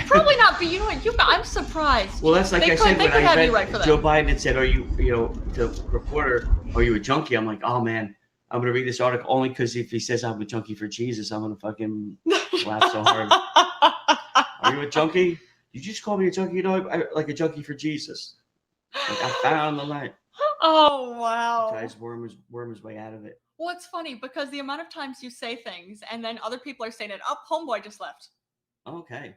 Probably not, but you know what? I'm surprised. Well, that's like They I could- said they when could I have you read right for that. Joe Biden had said, "Are you the reporter? Are you a junkie?" I'm like, "Oh man, I'm gonna read this article only because if he says I'm a junkie for Jesus, I'm gonna fucking laugh so hard." Are you a junkie? You just call me a junkie, like a junkie for Jesus. Like I found the light. Oh wow. Tries to worm his way out of it. Well, it's funny because the amount of times you say things and then other people are saying it. Oh, homeboy just left. Okay.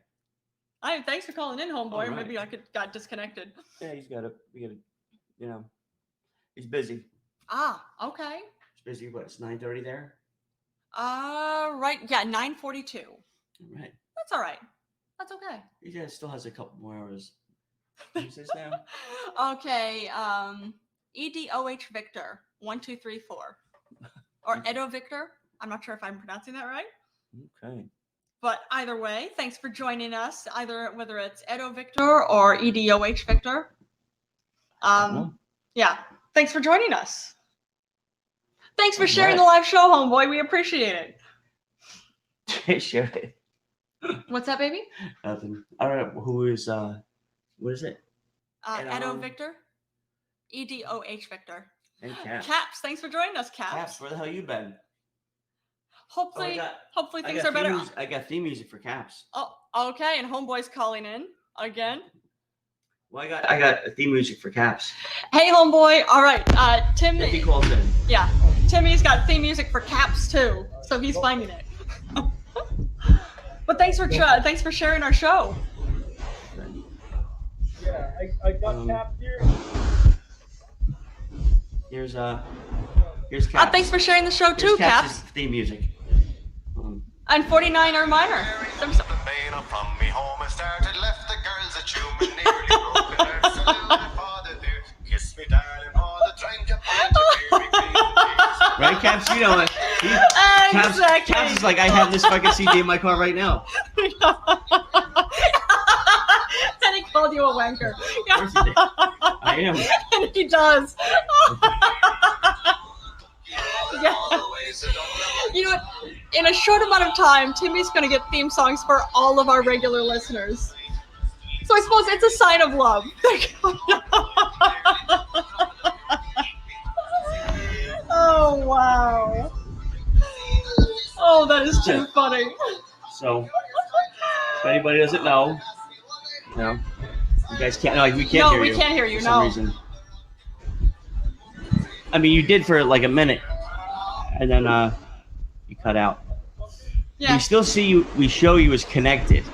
Thanks for calling in, homeboy. All right. Maybe I got disconnected. Yeah, we gotta, he's busy. Ah, okay. He's busy. What? It's 9:30 there. Right. Yeah, 9:42. All right. That's all right. That's okay. He still has a couple more hours. Who's this now? Okay. EDOH Victor 1234 or Edo Victor. I'm not sure if I'm pronouncing that right. Okay. But either way, thanks for joining us. Whether it's Edo Victor or EDOH Victor. Yeah. Thanks for joining us. Thanks for sharing the live show, homeboy. We appreciate it. Sure. What's that, baby? Nothing. I don't know who is. What is it? Edo Victor. EDOH Victor. And Caps. Caps. Thanks for joining us, Caps. Caps. Where the hell you been? Hopefully, I hopefully things got are better. I got theme music for Caps. Oh, okay. And homeboy's calling in again. Well, I got theme music for Caps. Hey, homeboy. All right. Tim. If he calls in. Yeah. Timmy's got theme music for Caps too, so he's finding it. But thanks for sharing our show. Yeah, I got Cap here. Here's Caps. Thanks for sharing the show too, Here's Caps. theme music. And 49 are minor. From me home I started, left the girls at you, and nearly broken her. Saluted father dear, kiss me darling, all the drink a pint of You know what? Exactly. Caps is like, I have this fucking CD in my car right now. And he called you a wanker. Of course he did. I am. And he does. Yeah. You know what? In a short amount of time, Timmy's going to get theme songs for all of our regular listeners. So I suppose it's a sign of love. Oh, wow. Oh, that is too funny. So, if anybody doesn't know, you guys can't. No, we can't hear you. No, we can't hear you. For some reason. I mean, you did for like a minute, and then you cut out. Yeah. We still see you. We show you as connected.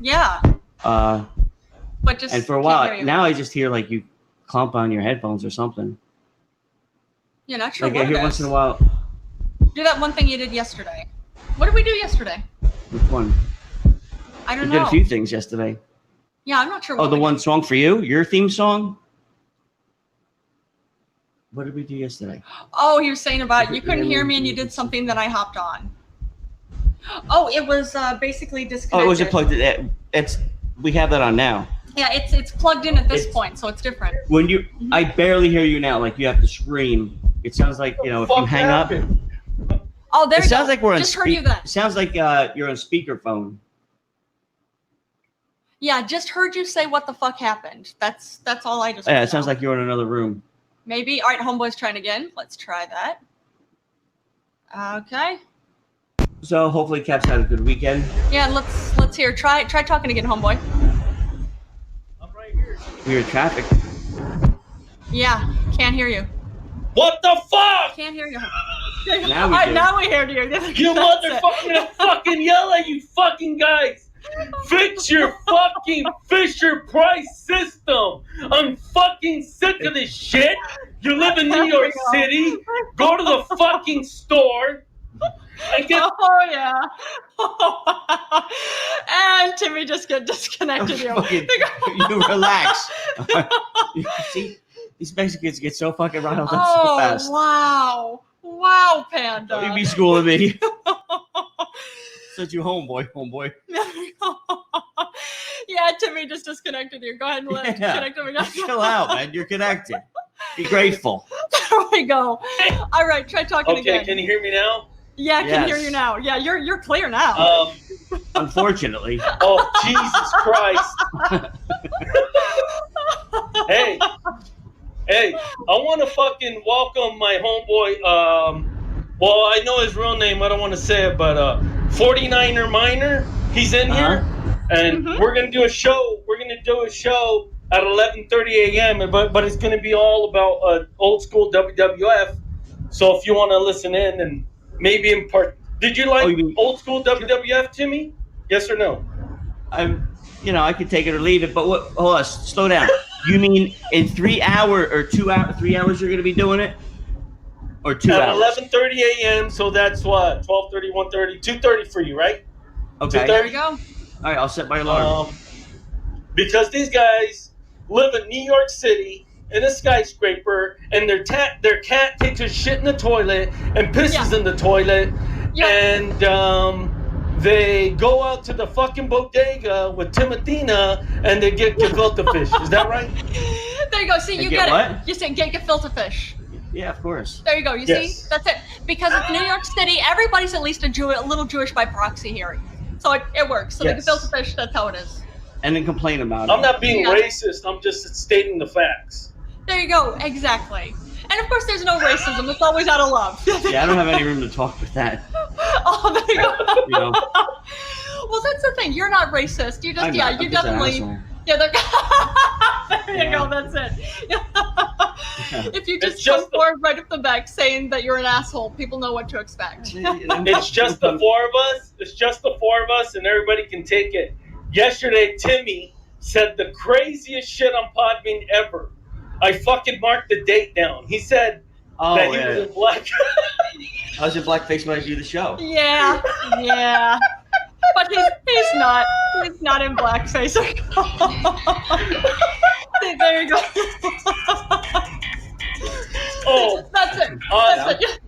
Yeah. But just and for a while now, I just hear like you clump on your headphones or something. Yeah, not sure. Like what I hear it once is. in a while. Do that one thing you did yesterday. What did we do yesterday? Which one? I don't We know. did a few things yesterday. Yeah, I'm not sure. Oh, What the we one did. song for you, your theme song. What did we do yesterday? Oh, he was saying about you couldn't hear me and you did something that I hopped on. Oh, it was basically disconnected. Oh, it was plugged in. We have that on now. Yeah, it's plugged in at this point, so it's different. When you, I barely hear you now. Like you have to scream. It sounds like if you hang up. Oh, there It you sounds go. like we're on. Just heard you then. It sounds like you're on speakerphone. Yeah, just heard you say what the fuck happened. That's all I just. Yeah, heard it sounds now. like you're in another room. Maybe. All right, Homeboy's trying again. Let's try that. Okay. So hopefully Cap's had a good weekend. Yeah, let's hear. Try talking again, Homeboy. I'm right here. We're in traffic. Yeah, can't hear you. What the fuck? Can't hear you. Now we All right, do. now we hear you. You That's it. motherfucker, I'm gonna fucking yell at you fucking guys. Fix your fucking Fisher Price system. I'm fucking sick of this shit. You live in New York City. Go to the fucking store and get. Oh yeah. And Timmy just get disconnected. Fucking, you relax. You see, these Mexicans get so fucking riled up so fast. Oh wow, Panda. Don't be schooling me. Such you homeboy. Yeah, Timmy just disconnected you. Go ahead and disconnect him again. Chill out, man. You're connected. Be grateful. There we go. All right, try talking Okay, again. can you hear me now? Yeah, I can hear Yes. you now. Yeah, you're clear now. Unfortunately. Oh Jesus Christ. Hey, I want to fucking welcome my homeboy. Well, I know his real name. I don't want to say it, but 49er Minor. He's in here, and we're gonna do a show. We're gonna do a show at 11:30 a.m. But it's gonna be all about old school WWF. So if you want to listen in and maybe in part, did you like old school WWF, Timmy? Yes or no? I could take it or leave it, but hold on, slow down. You mean in 3 hours or 2 hours, 3 hours you're going to be doing it? Or 2 hours? At 11:30 a.m., so that's what? 12:30, 1:30, 2:30 for you, right? Okay. There we go. All right, I'll set my alarm. Because these guys live in New York City in a skyscraper, and their cat takes a shit in the toilet and pisses in the toilet, and they go out to the fucking bodega with Timothina and they get gefilte fish. Is that right? There you go. See, you get get what? it. You said get gefilte fish. Yeah, of course. There you go. You see? That's it. Because it's New York City, everybody's at least a little Jewish by proxy here. So it works. So the gefilte fish, that's how it is. And then complain about it. I'm not being racist. I'm just stating the facts. There you go. Exactly. And of course, there's no racism. It's always out of love. Yeah, I don't have any room to talk with that. Oh, there you go. You know? Well, that's the thing. You're not racist. You just, I'm yeah, not. you I'm just an definitely. asshole. Yeah, there you go. That's it. If you just come forward right off the back saying that you're an asshole, people know what to expect. It's just the four of us. It's just the four of us, and everybody can take it. Yesterday, Timmy said the craziest shit on Podbean ever. I fucking marked the date down. He said that he was in black. I was in blackface when I do the show. Yeah. But he's not. He's not in blackface. There you go. Oh, That's it. That's it.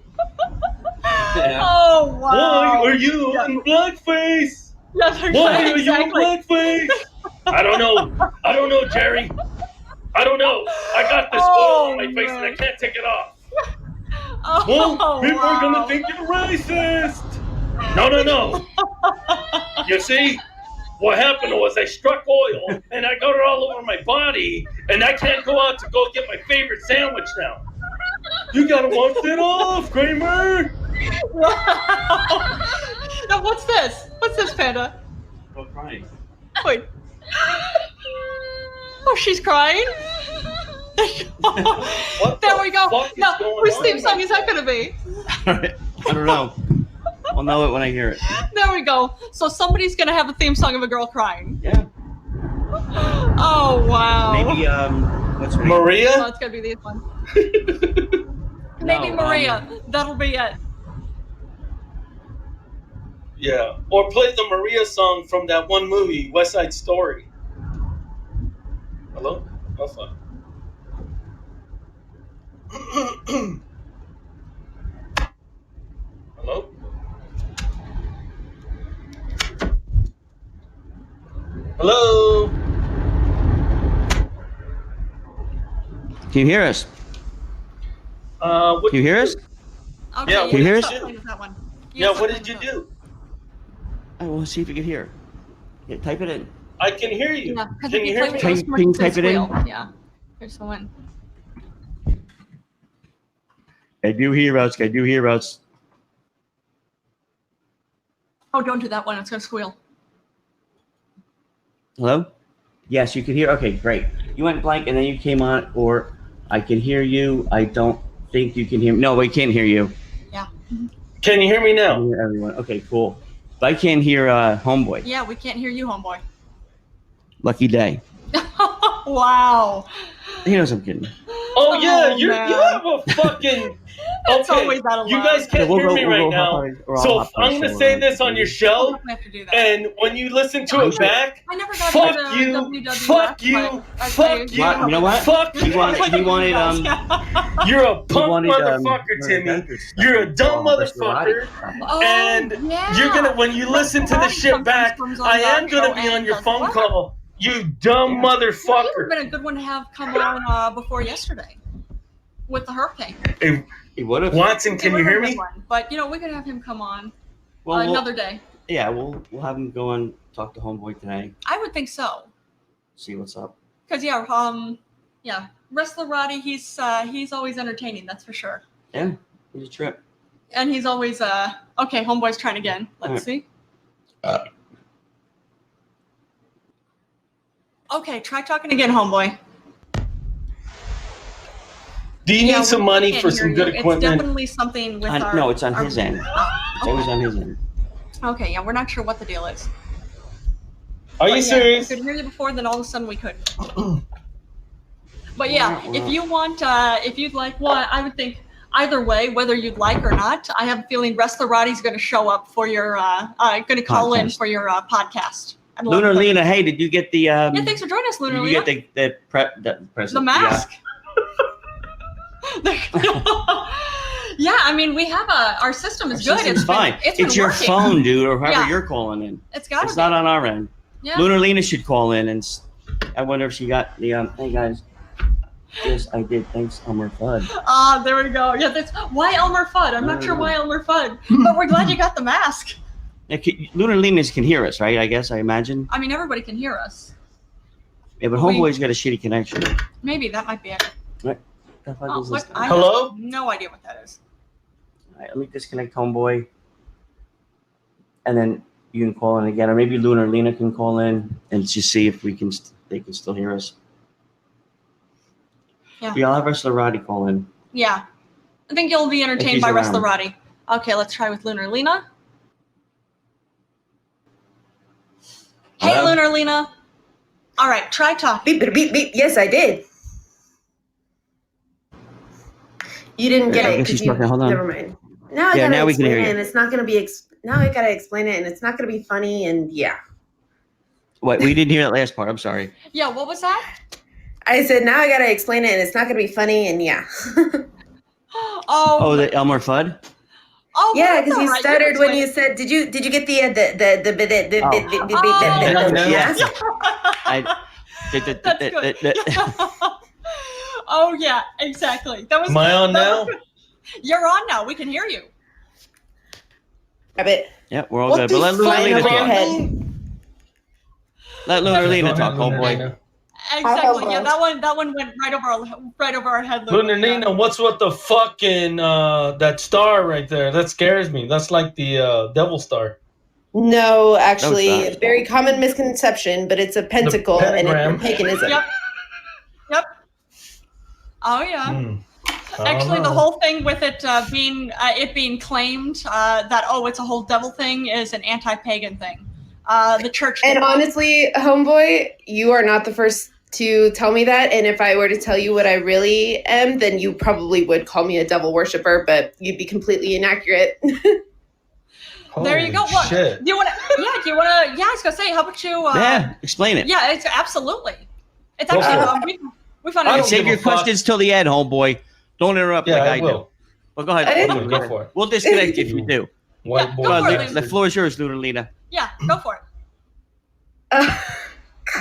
Oh wow! Why are you in blackface? Why are you in blackface? I don't know, Jerry. I don't know. I got this oil on my face and I can't take it off. Well, people are gonna think you're racist. No. You see, what happened was I struck oil and I got it all over my body, and I can't go out to go get my favorite sandwich now. You gotta wash it off, Kramer. Wow. Now what's this? What's this, Panda? Girl crying. Wait. Oh, she's crying. There we go. Now, whose theme song is that going to be? I don't know. I'll know it when I hear it. There we go. So somebody's going to have a theme song of a girl crying. Yeah. Oh wow. Maybe what's her name? Maria? Oh, it's going to be this one. Maybe No, Maria. That'll be it. Yeah. Or play the Maria song from that one movie, West Side Story. Hello? Oh, fuck. Hello? Hello? Can you hear us? What Can you hear us? Okay, Yeah, can you hear us? stop playing with that one. Yeah, stop what playing did you with that. do? I want to see if you can hear. Yeah, type it in. I can hear you. Yeah, because Can if you you hear play me? with those Can you type it in? squeal. Yeah. Here's the one. I do hear us. I do hear us. Oh, don't do that one. It's going to squeal. Hello? Yes, you can hear. Okay, great. You went blank and then you came on, or I can hear you. I don't think you can hear me. No, we can't hear you. Yeah. Can you hear me I now? can hear everyone. Okay, cool. But I can't hear Homeboy. Yeah, we can't hear you, homeboy. Lucky day. Wow. He knows I'm kidding. Oh, yeah, Oh, you man. have a fucking... It's Okay, always that you alarm. guys can't we'll hear go- me we'll right go now. hop on- or I'll So hop on I'm going to show say on this on your We'll show, definitely have to do that. and when you listen to I it never- back, I never got fuck into you, WWF, fuck you, but I- fuck you, You know what? fuck He you. wanted You're a he punk wanted, motherfucker, Timmy. You're a dumb motherfucker. Oh, And yeah. you're gonna, when you listen to the shit back, Sometimes comes on I the am gonna show be on and your does phone what? call. You dumb Yeah. Well, he would motherfucker. have been a good one to have come on before yesterday with the hurricane. Hey, He would have. Watson, can It you would've hear been a me? good one. But, we could have him come on Well, another day. yeah, we'll have him go and talk to Homeboy today. I would think so. See what's up. Because, Wrestler Roddy, he's always entertaining, that's for sure. Yeah, he's a trip. And he's always, okay, Homeboy's trying again. Let's see. Okay, try talking again, Homeboy. Do you need some we money can't for hear some you. good It's equipment? definitely something with our... No, it's on our- his end. Oh, It's always on his end. okay, yeah, we're not sure what the deal is. Are But you yeah, serious? We could hear you before, then all of a sudden we could. But yeah, Wow. if you want, if you'd like, well, I would think either way, whether you'd like or not, I have a feeling Wrestler Roddy's going to show up for your, going to call in Podcast. for your podcast. at 11:30. LunarLina, hey, did you get the Yeah, thanks for joining us, did you LunarLina. get the present? The mask. Yeah, I mean, we have our system is Our good. system's fine. It's been your working. phone, dude, or however Yeah. you're calling in. It's got It's to be. not on our end. Yeah. LunarLina should call in and I wonder if she got the hey guys. Yes, I did. Thanks, Elmer Fudd. There we go. Yeah, that's why Elmer Fudd. I'm not sure why Elmer Fudd, but we're glad you got the mask. Yeah, LunarLina can hear us, right? I guess I imagine. I mean, everybody can hear us. Yeah, but We- Homeboy's got a shitty connection. Maybe that might be it. What the fuck is this? I Hello? have no idea what that is. All right, let me disconnect Homeboy, and then you can call in again, or maybe LunarLina can call in and just see if we can. They can still hear us. Yeah. We all have Wrestler Roddy call in. Yeah. I think you'll be If entertained he's by around. Wrestler Roddy. Okay, let's try with LunarLina. Hey, Hello? LunarLina. All right, try talking. Beep, beep, beep. Yes, I did. You didn't get I it. guess 'cause he's talking. Hold on. Never mind. Now Yeah, I gotta now we can explain hear it, you. and it's not gonna be. Now I gotta explain it, and it's not gonna be funny. And yeah, What? We didn't hear that last part. I'm sorry. Yeah, what was that? I said now I gotta explain it, and it's not gonna be funny. And yeah. Oh, the Elmer Fudd. Oh, Yeah, that's because all you right. stuttered can when explain you it. said, "Did you get the Yes. That's good. Oh yeah, exactly. That was. Am I on that now? was- You're on now. We can hear you. rabbit?" Yeah, we're all What good. the But let fuck, LunarLina over your talk. head. Let Go LunarLina ahead, talk, homeboy. LunarLina. Exactly. Yeah, Homeboy. that one went right over our head. LunarLina, what's with the fucking that star right there? That scares me. That's like the devil star. No, actually, No, a very common misconception, but it's a pentacle and it's pentagram. from paganism. Yep. Oh yeah. Actually, the whole thing with it being claimed that it's a whole devil thing is an anti-pagan thing. The church. And honestly, homeboy, you are not the first to tell me that. And if I were to tell you what I really am, then you probably would call me a devil worshiper, but you'd be completely inaccurate. There you go. What? Shit. Do you want to? Yeah. Do you want to? Yeah. I was gonna say. How about you? Yeah, explain it. Yeah. It's absolutely. It's Go actually. We found I it. don't Save give a your fuck. questions till the end, homeboy. Don't interrupt Yeah, like I I will. do. Well, go ahead. I Go didn't- for it. We'll disconnect if you do. White Yeah, boy. go Go for ahead, it. the floor is yours, LunarLina. Yeah. Go for it.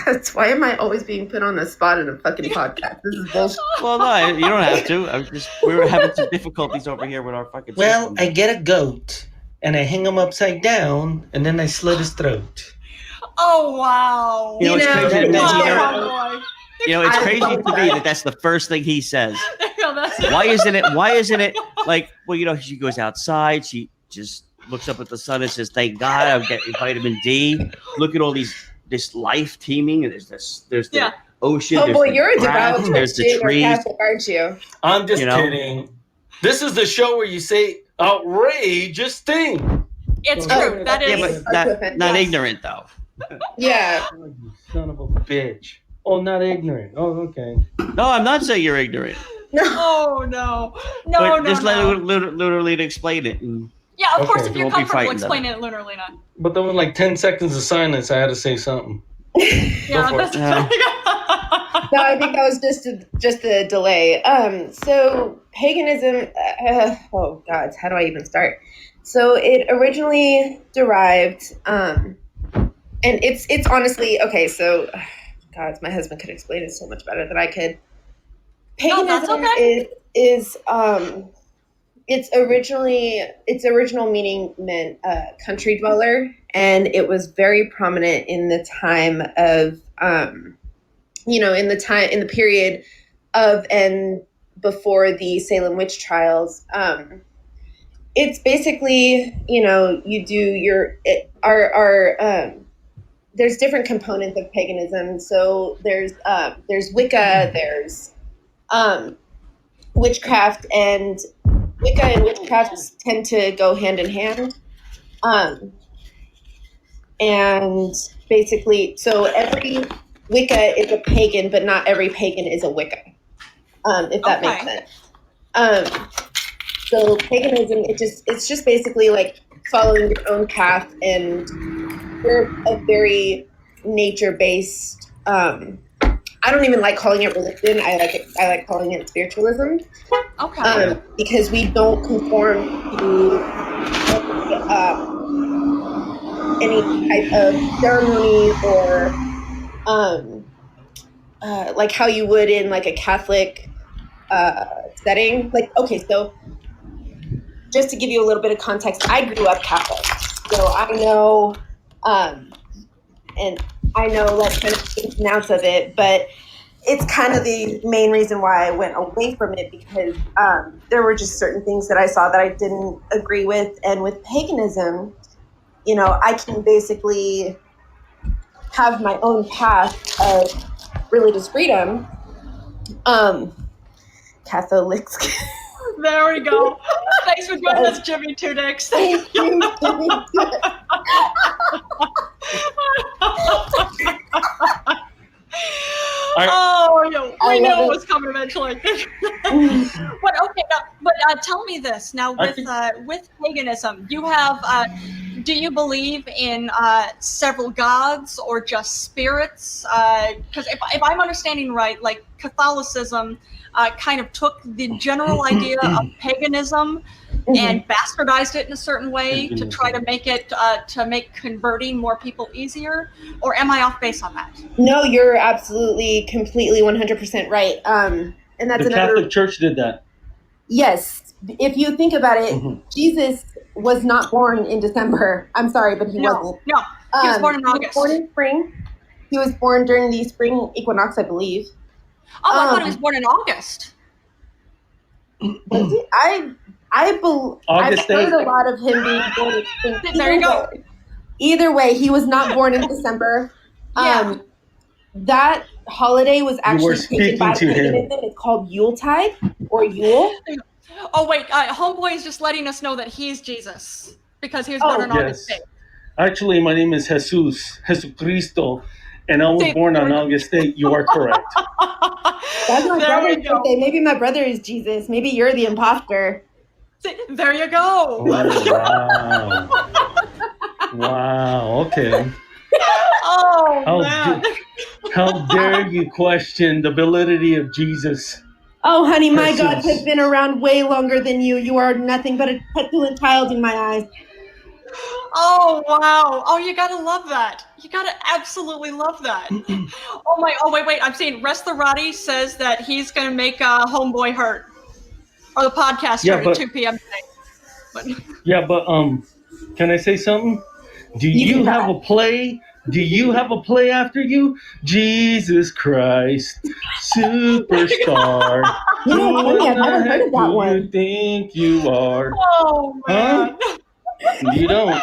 God, why am I always being put on the spot in a fucking podcast? This is bullshit. Well, no, you don't have to. We were having some difficulties over here with our fucking system. get a goat and I hang him upside down and then I slit his throat. Oh wow. You know, it's crazy to me. Wow, You know, it's I crazy love to me that. that's the first thing he says. boy. That's it. Why isn't it like, well, you know, she goes outside, she just looks up at the sun and says, "Thank God I'm getting vitamin D. Look at all this life teeming, and there's the Yeah. ocean, Oh there's boy, the you're a grass, devout there's the Christian or trees." Catholic, aren't you? I'm just You know? kidding. This is the show where you say outrageous thing. It's Oh, true. That Yeah, is. but not Yes. ignorant though. Yeah. Oh, you son of a bitch. Oh, not ignorant. Oh, okay. No, I'm not saying you're ignorant. No. Oh no. But just let No. LunarLina explain it. And Yeah, of course. Okay. If you're Won't be comfortable frightened, explaining it, LunarLina. But there was like 10 seconds of silence. I had to say something. Yeah, for it. that's. No, I think that was just a delay. So paganism. Oh God, how do I even start? So it originally derived, and it's honestly okay. So, God, my husband could explain it so much better than I could. No, that's Paganism okay. is its original meaning meant country dweller, and it was very prominent in the time of in the period of and before the Salem witch trials. It's basically, you do there's different components of paganism. So there's Wicca, there's witchcraft, and Wicca and witchcraft tend to go hand in hand. And basically, so every Wicca is a pagan, but not every pagan is a Wicca, if that makes Okay. sense. So paganism, it's just basically like following your own path, and we're a very nature-based. I don't even like calling it religion. I like calling it spiritualism, Okay. because we don't conform to any type of ceremony or like how you would in like a Catholic setting. Like, okay, so just to give you a little bit of context, I grew up Catholic, so I know, and I know like kind of ins and outs of it, but it's kind of the main reason why I went away from it, because there were just certain things that I saw that I didn't agree with. And with paganism, I can basically have my own path of religious freedom. Catholics. There we go. Thanks for joining us, Jimmy Two Dicks. Thank you. Oh, yeah, I we knew love it it. was coming eventually. But tell me this now. With paganism, you have. Do you believe in several gods or just spirits? Because if I'm understanding right, like Catholicism kind of took the general idea of paganism and bastardized it in a certain way to try to make it to make converting more people easier, or am I off base on that? No, you're absolutely, completely, 100% right. And that's The Catholic Church did that. Yes, if you think about it, Jesus was not born in December. I'm sorry, but he wasn't. No, he was born in August. He was born in spring. He was born during the spring equinox, I believe. Oh, I thought he was born in August. I've heard a lot of him being born in spring. There you go. Either way, he was not born in December. Yeah. That holiday was actually taken by paganism. It's called Yuletide or Yule. Oh wait, Homeboy is just letting us know that he's Jesus because he was born on August 8th. Actually, my name is Jesucristo, and I was born on August 8th. You are correct. That's my brother's birthday. Maybe my brother is Jesus. Maybe you're the imposter. There you go. Oh, wow. Wow. Okay. Oh, man. How dare you question the validity of Jesus? Oh, honey, my God has been around way longer than you. You are nothing but a petulant child in my eyes. Oh, wow. Oh, you gotta love that. You gotta absolutely love that. Wait. I'm seeing Restaurati says that he's gonna make Homeboy hurt. Or the podcast hurt at 2 p.m. today. But can I say something? Do you have a play? Do you have a play after you? Jesus Christ, superstar. Who I've never heard of that one. You think you are? Oh, man. Huh? You don't.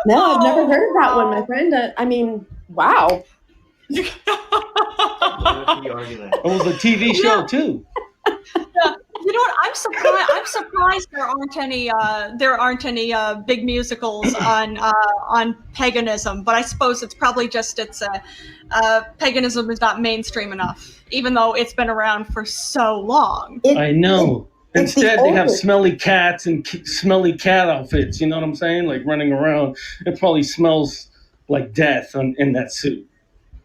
No, I've never heard of that one, my friend. I mean, wow. It was a TV show too. Yeah. You know what? I'm surprised there aren't any big musicals on paganism. But I suppose it's probably just paganism is not mainstream enough, even though it's been around for so long. I know. Instead, they have smelly cats and smelly cat outfits. You know what I'm saying? Like running around. It probably smells like death in that suit.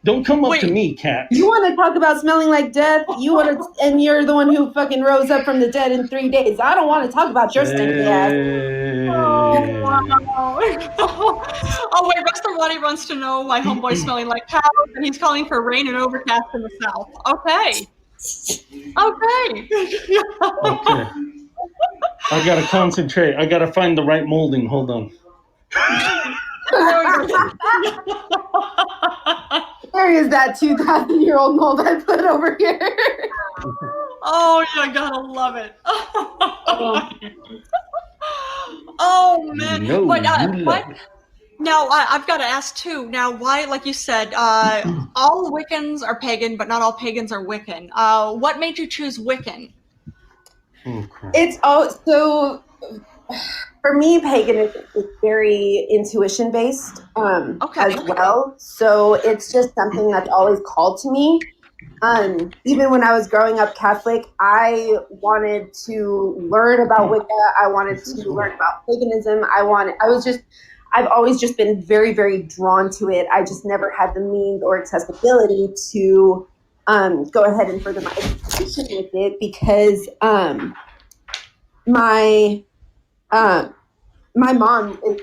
Don't come up to me, cat. You want to talk about smelling like death? And you're the one who fucking rose up from the dead in 3 days. I don't want to talk about your stinky ass. Oh, wow. Oh, wait, Restaurati wants to know why Homeboy's smelling like cows, and he's calling for rain and overcast in the south. Okay. I gotta concentrate. I gotta find the right molding. Hold on. There is that 2,000-year-old mold I put over here. Oh, you gotta love it. Oh, man. Now, I've got to ask, too. Now, why, like you said, all Wiccans are pagan, but not all pagans are Wiccan. What made you choose Wiccan? It's so... For me, paganism is very intuition-based as well. So it's just something that's always called to me. Even when I was growing up Catholic, I wanted to learn about Wicca. I wanted to learn about paganism. I've always just been very, very drawn to it. I just never had the means or accessibility to go ahead and further my education with it because my mom is,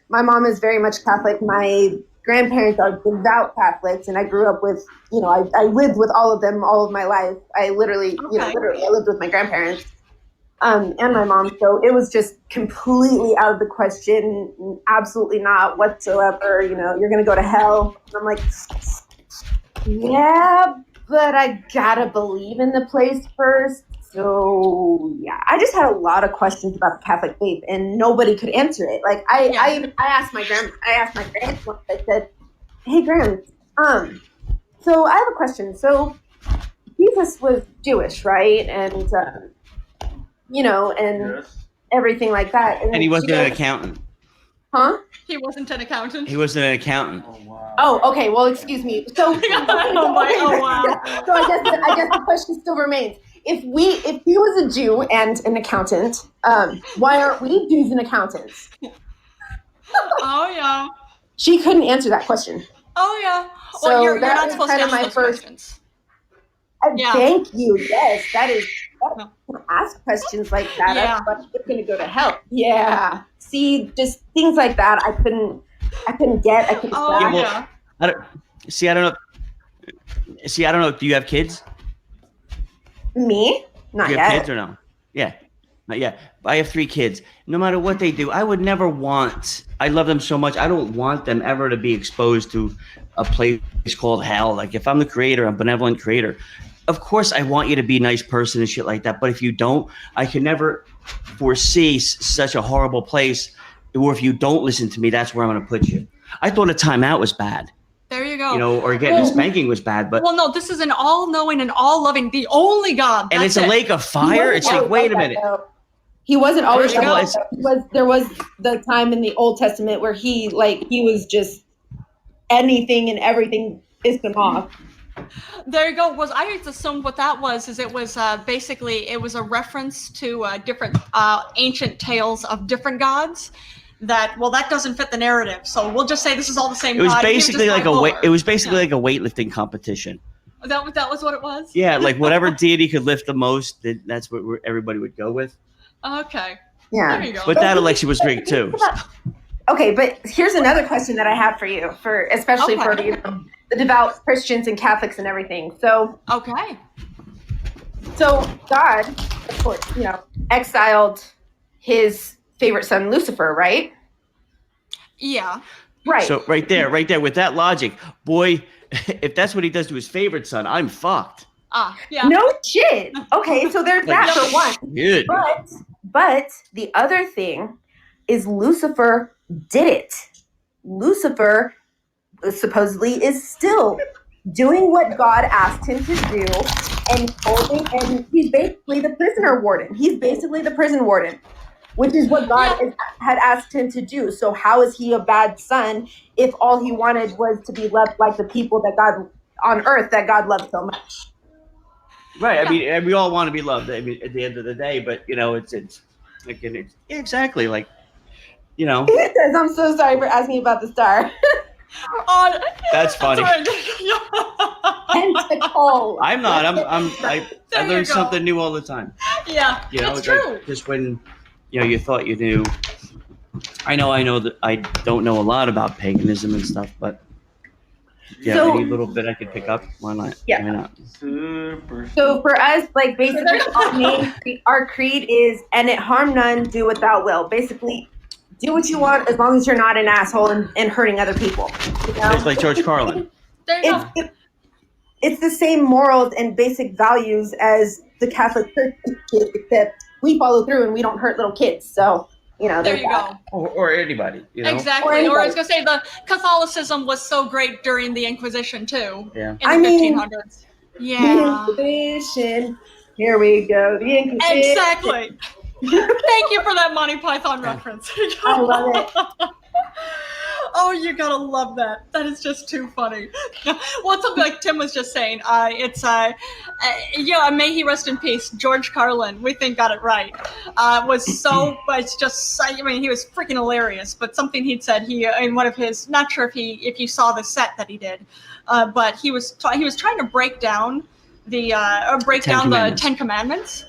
my mom is very much Catholic. My grandparents are devout Catholics, and I grew up with, I lived with all of them all of my life. I literally I lived with my grandparents and my mom. So it was just completely out of the question. Absolutely not whatsoever. You're going to go to hell. And I'm like, yeah, but I gotta believe in the place first. So yeah, I just had a lot of questions about the Catholic faith, and nobody could answer it. Like I asked my grandma. I said, "Hey, Graham, so I have a question. So Jesus was Jewish, right? And and everything like that. And he wasn't an accountant. Huh? He wasn't an accountant. He wasn't an accountant. Oh, wow. Oh, okay. Well, excuse me. So, wow. So I guess the question still remains. If he was a Jew and an accountant, why aren't we Jews and accountants? Oh yeah. She couldn't answer that question. Oh yeah. So Well, you're that not was supposed kind to of answer my those first. questions. Yeah. Thank you. Yes, that's ask questions like that. Yeah. That's going to go to hell. Yeah. See, just things like that. I couldn't get. I couldn't. Oh, grasp. yeah. I don't know. Do you have kids? Me? Not Do you have yet. kids or no? Yeah. Not yet. I have 3 kids. No matter what they do, I would never want. I love them so much. I don't want them ever to be exposed to a place called hell. Like if I'm the creator, I'm a benevolent creator. Of course, I want you to be a nice person and shit like that. But if you don't, I can never foresee such a horrible place. Or if you don't listen to me, that's where I'm going to put you. I thought a timeout was bad. There you go. You know, or getting a spanking was bad. But well, no, this is an all-knowing and all-loving, the only God. and it's a lake of fire. It's like, wait a minute. He wasn't always There you like there was the time in the Old Testament where he was just anything and everything pissed him off. There you go. I just assumed what that was is it was basically it was a reference to different ancient tales of different gods. That doesn't fit the narrative, so we'll just say this is all the same. It was God. basically like bipolar. It was basically like a weightlifting competition. That was what it was. Yeah, like whatever deity could lift the most, that's what everybody would go with. Okay. Yeah. There you go. But that election was great too. Okay, but here's another question that I have for you, especially for the devout Christians and Catholics and everything. So okay. So God, of course, exiled his favorite son Lucifer, right? Yeah. Right. So right there, with that logic, boy, if that's what he does to his favorite son, I'm fucked. Yeah. No shit. Okay, so there's that for one. Good. But the other thing is Lucifer did it. Lucifer supposedly is still doing what God asked him to do and he's basically the prisoner warden. He's basically the prison warden, which is what God had asked him to do. So how is he a bad son if all he wanted was to be loved like the people that God on earth that God loved so much? Right. I mean, we all want to be loved. I mean, at the end of the day, but it's exactly like, It says, "I'm so sorry for asking about the star." That's funny. Tentacle. I'm not. I learn something new all the time. Yeah, that's true. Like just when you thought you knew. I know that I don't know a lot about paganism and stuff, but any little bit I could pick up, why not? Yeah. Why not? Super. So for us, like basically, our creed is, "And it harm none, do what thou will." Basically, do what you want as long as you're not an asshole and hurting other people. It's like George Carlin. There you go. It's the same morals and basic values as the Catholic Church teaches, except we follow through and we don't hurt little kids. So, there you go. Or anybody. Exactly. Or I was going to say the Catholicism was so great during the Inquisition too. Yeah. In the 1500s. Yeah. Inquisition. Here we go. The Inquisition. Exactly. Thank you for that Monty Python reference. I love it. Oh, you gotta love that. That is just too funny. Well, it's something like Tim was just saying. May he rest in peace. George Carlin, we think got it right. It's just. I mean, he was freaking hilarious. But something he'd said in one of his. Not sure if you saw the set that he did, but he was trying to break down the Ten Commandments.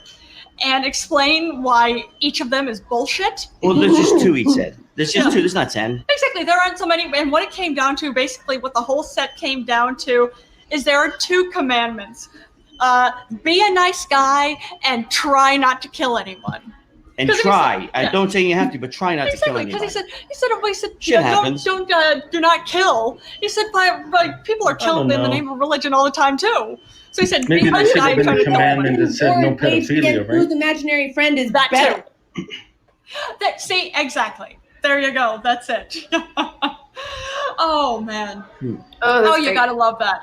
And explain why each of them is bullshit. Well, there's just 2, he said. There's just 2. There's not 10. Exactly. There aren't so many. And what it came down to, basically, what the whole set came down to, is there are 2 commandments. Be a nice guy and try not to kill anyone. And try. I don't say you have to, but try not to kill anyone. Because he said, shit happens. Do not kill. He said, people are killed in the name of religion all the time too. So he said, maybe there should have been a commandment that said no pedophilia, right? Whose imaginary friend is that better? too. See, exactly. There you go. That's it. Oh man. Oh, you gotta love that.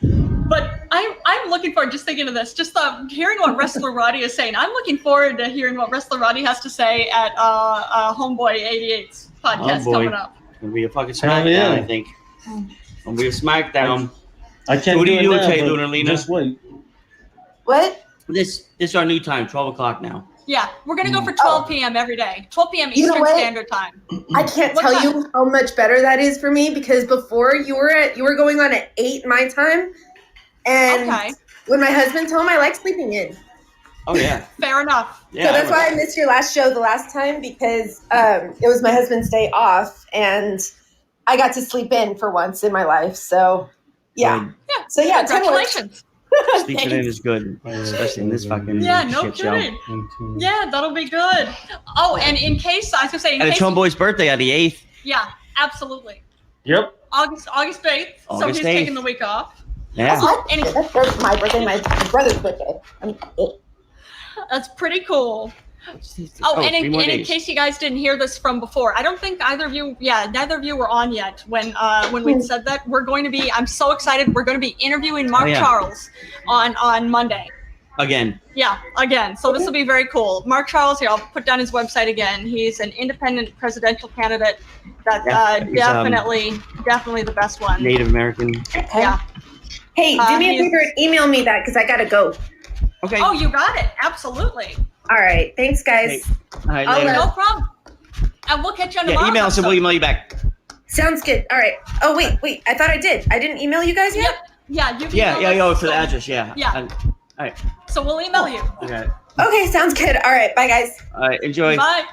But I'm looking forward, just thinking of this, just hearing what Wrestler Roddy is saying. I'm looking forward to hearing what Wrestler Roddy has to say at Homeboy88's podcast coming up. It's going to be a fucking SmackDown, I think. It's going to be a SmackDown. I can't what do do you it do, now, okay, but LunarLina? Just wait. What? This is our new time, 12 o'clock now. Yeah, we're going to go for 12 p.m. every day. 12 p.m. Eastern Standard Time. I can't tell you how much better that is for me because before you were going on at 8 my time. And when my husband's home, I like sleeping in. Oh yeah. Fair enough. Yeah. So that's why I missed your last show the last time, because it was my husband's day off and I got to sleep in for once in my life. So yeah. Yeah. So yeah, Congratulations. Sleeping in is good, especially in this fucking Yeah, no shit show. kidding. Yeah, that'll be good. Oh, and in case I was gonna say, And it's Homeboy's birthday on the 8th. Yeah, absolutely. Yep. August 8th. So August he's 8th. taking the week off. Yeah. That's my birthday, my brother's birthday. That's pretty cool. Oh, and in case you guys didn't hear this from before, I don't think neither of you were on yet when we said that. I'm so excited. We're going to be interviewing Mark Charles on Monday. Again. Yeah, again. So this will be very cool. Mark Charles, here, I'll put down his website again. He's an independent presidential candidate. That's definitely the best one. Native American. Okay. Yeah. Hey, do me a favor and email me that because I got to go. Okay. Oh, you got it. Absolutely. All right. Thanks, guys. Hey. All right, later. No problem. And we'll catch you on tomorrow. Email us and we'll email you back. Sounds good. All right. Oh, wait. I thought I did. I didn't email you guys yet? Yeah, you Yeah, for the address, yeah. Yeah. All right. So we'll email you. Okay. Okay, sounds good. All right. Bye, guys. All right, enjoy. Bye.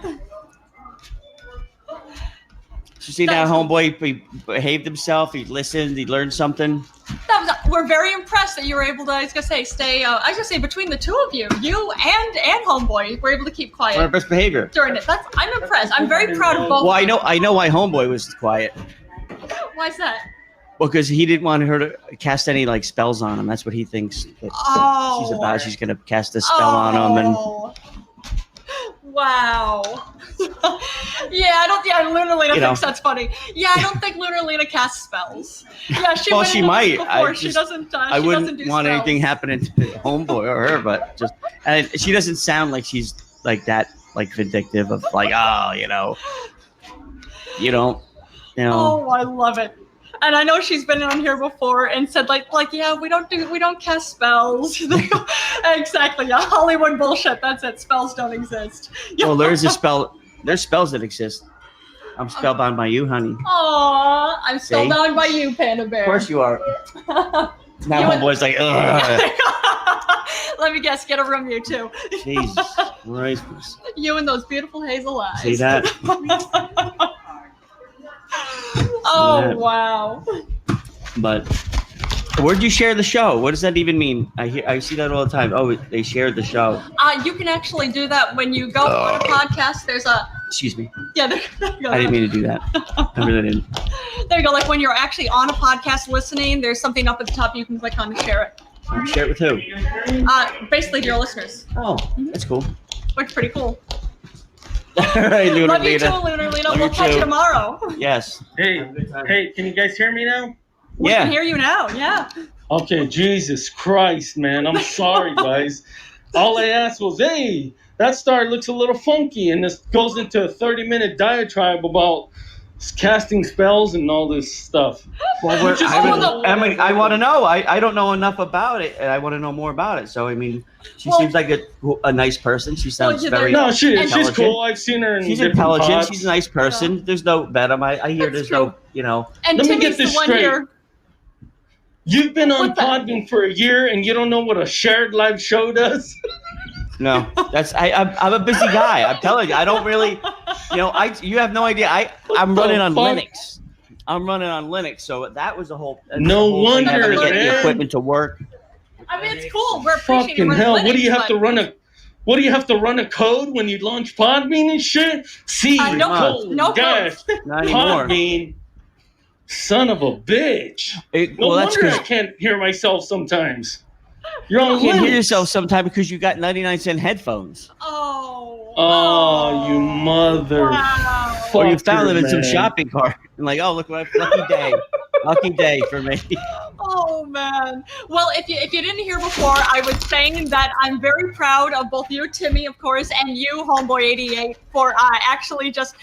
You see that Homeboy, he behaved himself, he listened, he learned something. We're very impressed that you were able to, between the two of you and Homeboy, were able to keep quiet. Our best behavior. During it. I'm impressed. I'm very proud of both. Well, I know why Homeboy was quiet. Why's that? Well, because he didn't want her to cast any spells on him. That's what he thinks that she's about. She's gonna cast a spell on him, and wow. LunarLina thinks that's funny. Yeah, I don't think LunarLina casts spells. Yeah, she might. She doesn't. I wouldn't want anything happening to Homeboy or her, but and she doesn't sound like she's that vindictive of you don't. Oh, I love it. And I know she's been on here before and said yeah, we don't cast spells. Exactly. Yeah, Hollywood bullshit. That's it. Spells don't exist. Well, there's spells that exist. I'm spellbound by you, honey. Aw, I'm spellbound by you, Panda Bear. Of course you are. Now Homeboy's like, ugh. Let me guess, get a room, you too. Jesus Christ. You and those beautiful hazel eyes. See that? Oh, wow. But where'd you share the show? What does that even mean? I see that all the time. Oh, they shared the show. You can actually do that when you go on a podcast. There's a... Excuse me. Yeah, there you go. I didn't mean to do that. I really didn't. There you go. Like when you're actually on a podcast listening, there's something up at the top you can click on to share it. Share it with who? Basically to your listeners. Oh, that's cool. Which is pretty cool. All right, LunarLina. Love you too, LunarLina. We'll catch you tomorrow. Yes. Hey, can you guys hear me now? We can hear you now, yeah. Okay, Jesus Christ, man. I'm sorry, guys. All I asked was, hey, that star looks a little funky, and this goes into a 30-minute diatribe about casting spells and all this stuff. Well, I want to know. I don't know enough about it, and I want to know more about it. So, I mean, she seems like a nice person. She sounds very intelligent. She's cool. I've seen her in She's different intelligent. pods. She's a nice person. Yeah. There's no venom. I hear there's no, And let me Timmy's get this the one straight. here. You've been on Podbean for a year, and you don't know what a shared live show does? No, I'm a busy guy. I'm telling you, I don't really, you have no idea. I'm running on Linux. So that was the whole. No wonder, having to get man. the equipment to work. I mean, it's cool. We're appreciating fucking hell. Linux, what do you have to run a? What do you have to run a code when you launch Podbean and shit? No gosh, not anymore. Podbean. Son of a bitch. No wonder I can't hear myself sometimes. You're on You can't hear yourself sometimes because you got 99-cent headphones. Oh, you mother. Wow. Or you found them in some shopping cart. And oh, look what lucky day. Lucky day for me. Oh, man. Well, if you didn't hear before, I was saying that I'm very proud of both you, Timmy, of course, and you, Homeboy88, for actually just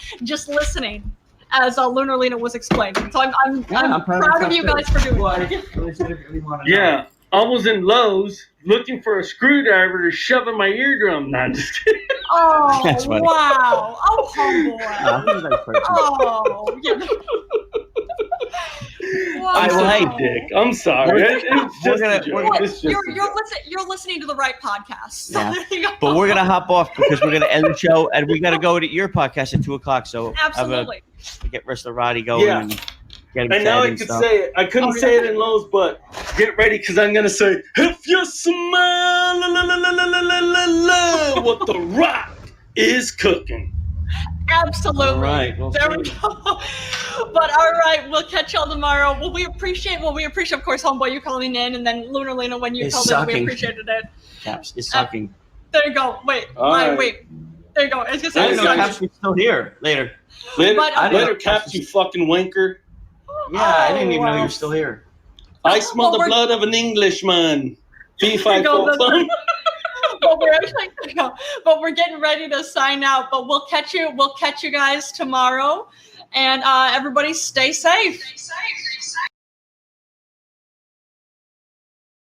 listening. As LunarLina was explaining. So I'm proud of you guys for doing that. Yeah, I was in Lowe's looking for a screwdriver to shove in my eardrum. Nah, just kidding. Oh, that's funny. Wow. Oh, Homeboy. Oh, Oh, yeah. I'm Well, such hey, a dick. I'm sorry. It's just a joke. It's just a joke. You're listening to the right podcast. So Yeah. there you go. But we're gonna hop off because we're gonna end the show, and we gotta go to your podcast at 2:00. So Absolutely. get Restaurati going. Yeah. And get him And now I fed and could stuff. say it. I couldn't say it in Lowe's, but get ready because I'm gonna say, if you smell what the Rock is cooking. Absolutely. All right. Well, there we go. But all right, we'll catch y'all tomorrow. Well, we appreciate, of course, Homeboy, you calling in, and then LunarLina when you It's called in, we sucking. appreciated it. Caps, it's sucking. There you go. Wait. All right. Wait. There you go. I was gonna I say didn't know Caps was still here. Later. Later, Caps, you fucking wanker. Yeah, I didn't even know you were still here. I smell the blood of an Englishman. B5 but we're getting ready to sign out. But we'll catch you guys tomorrow, and everybody stay safe.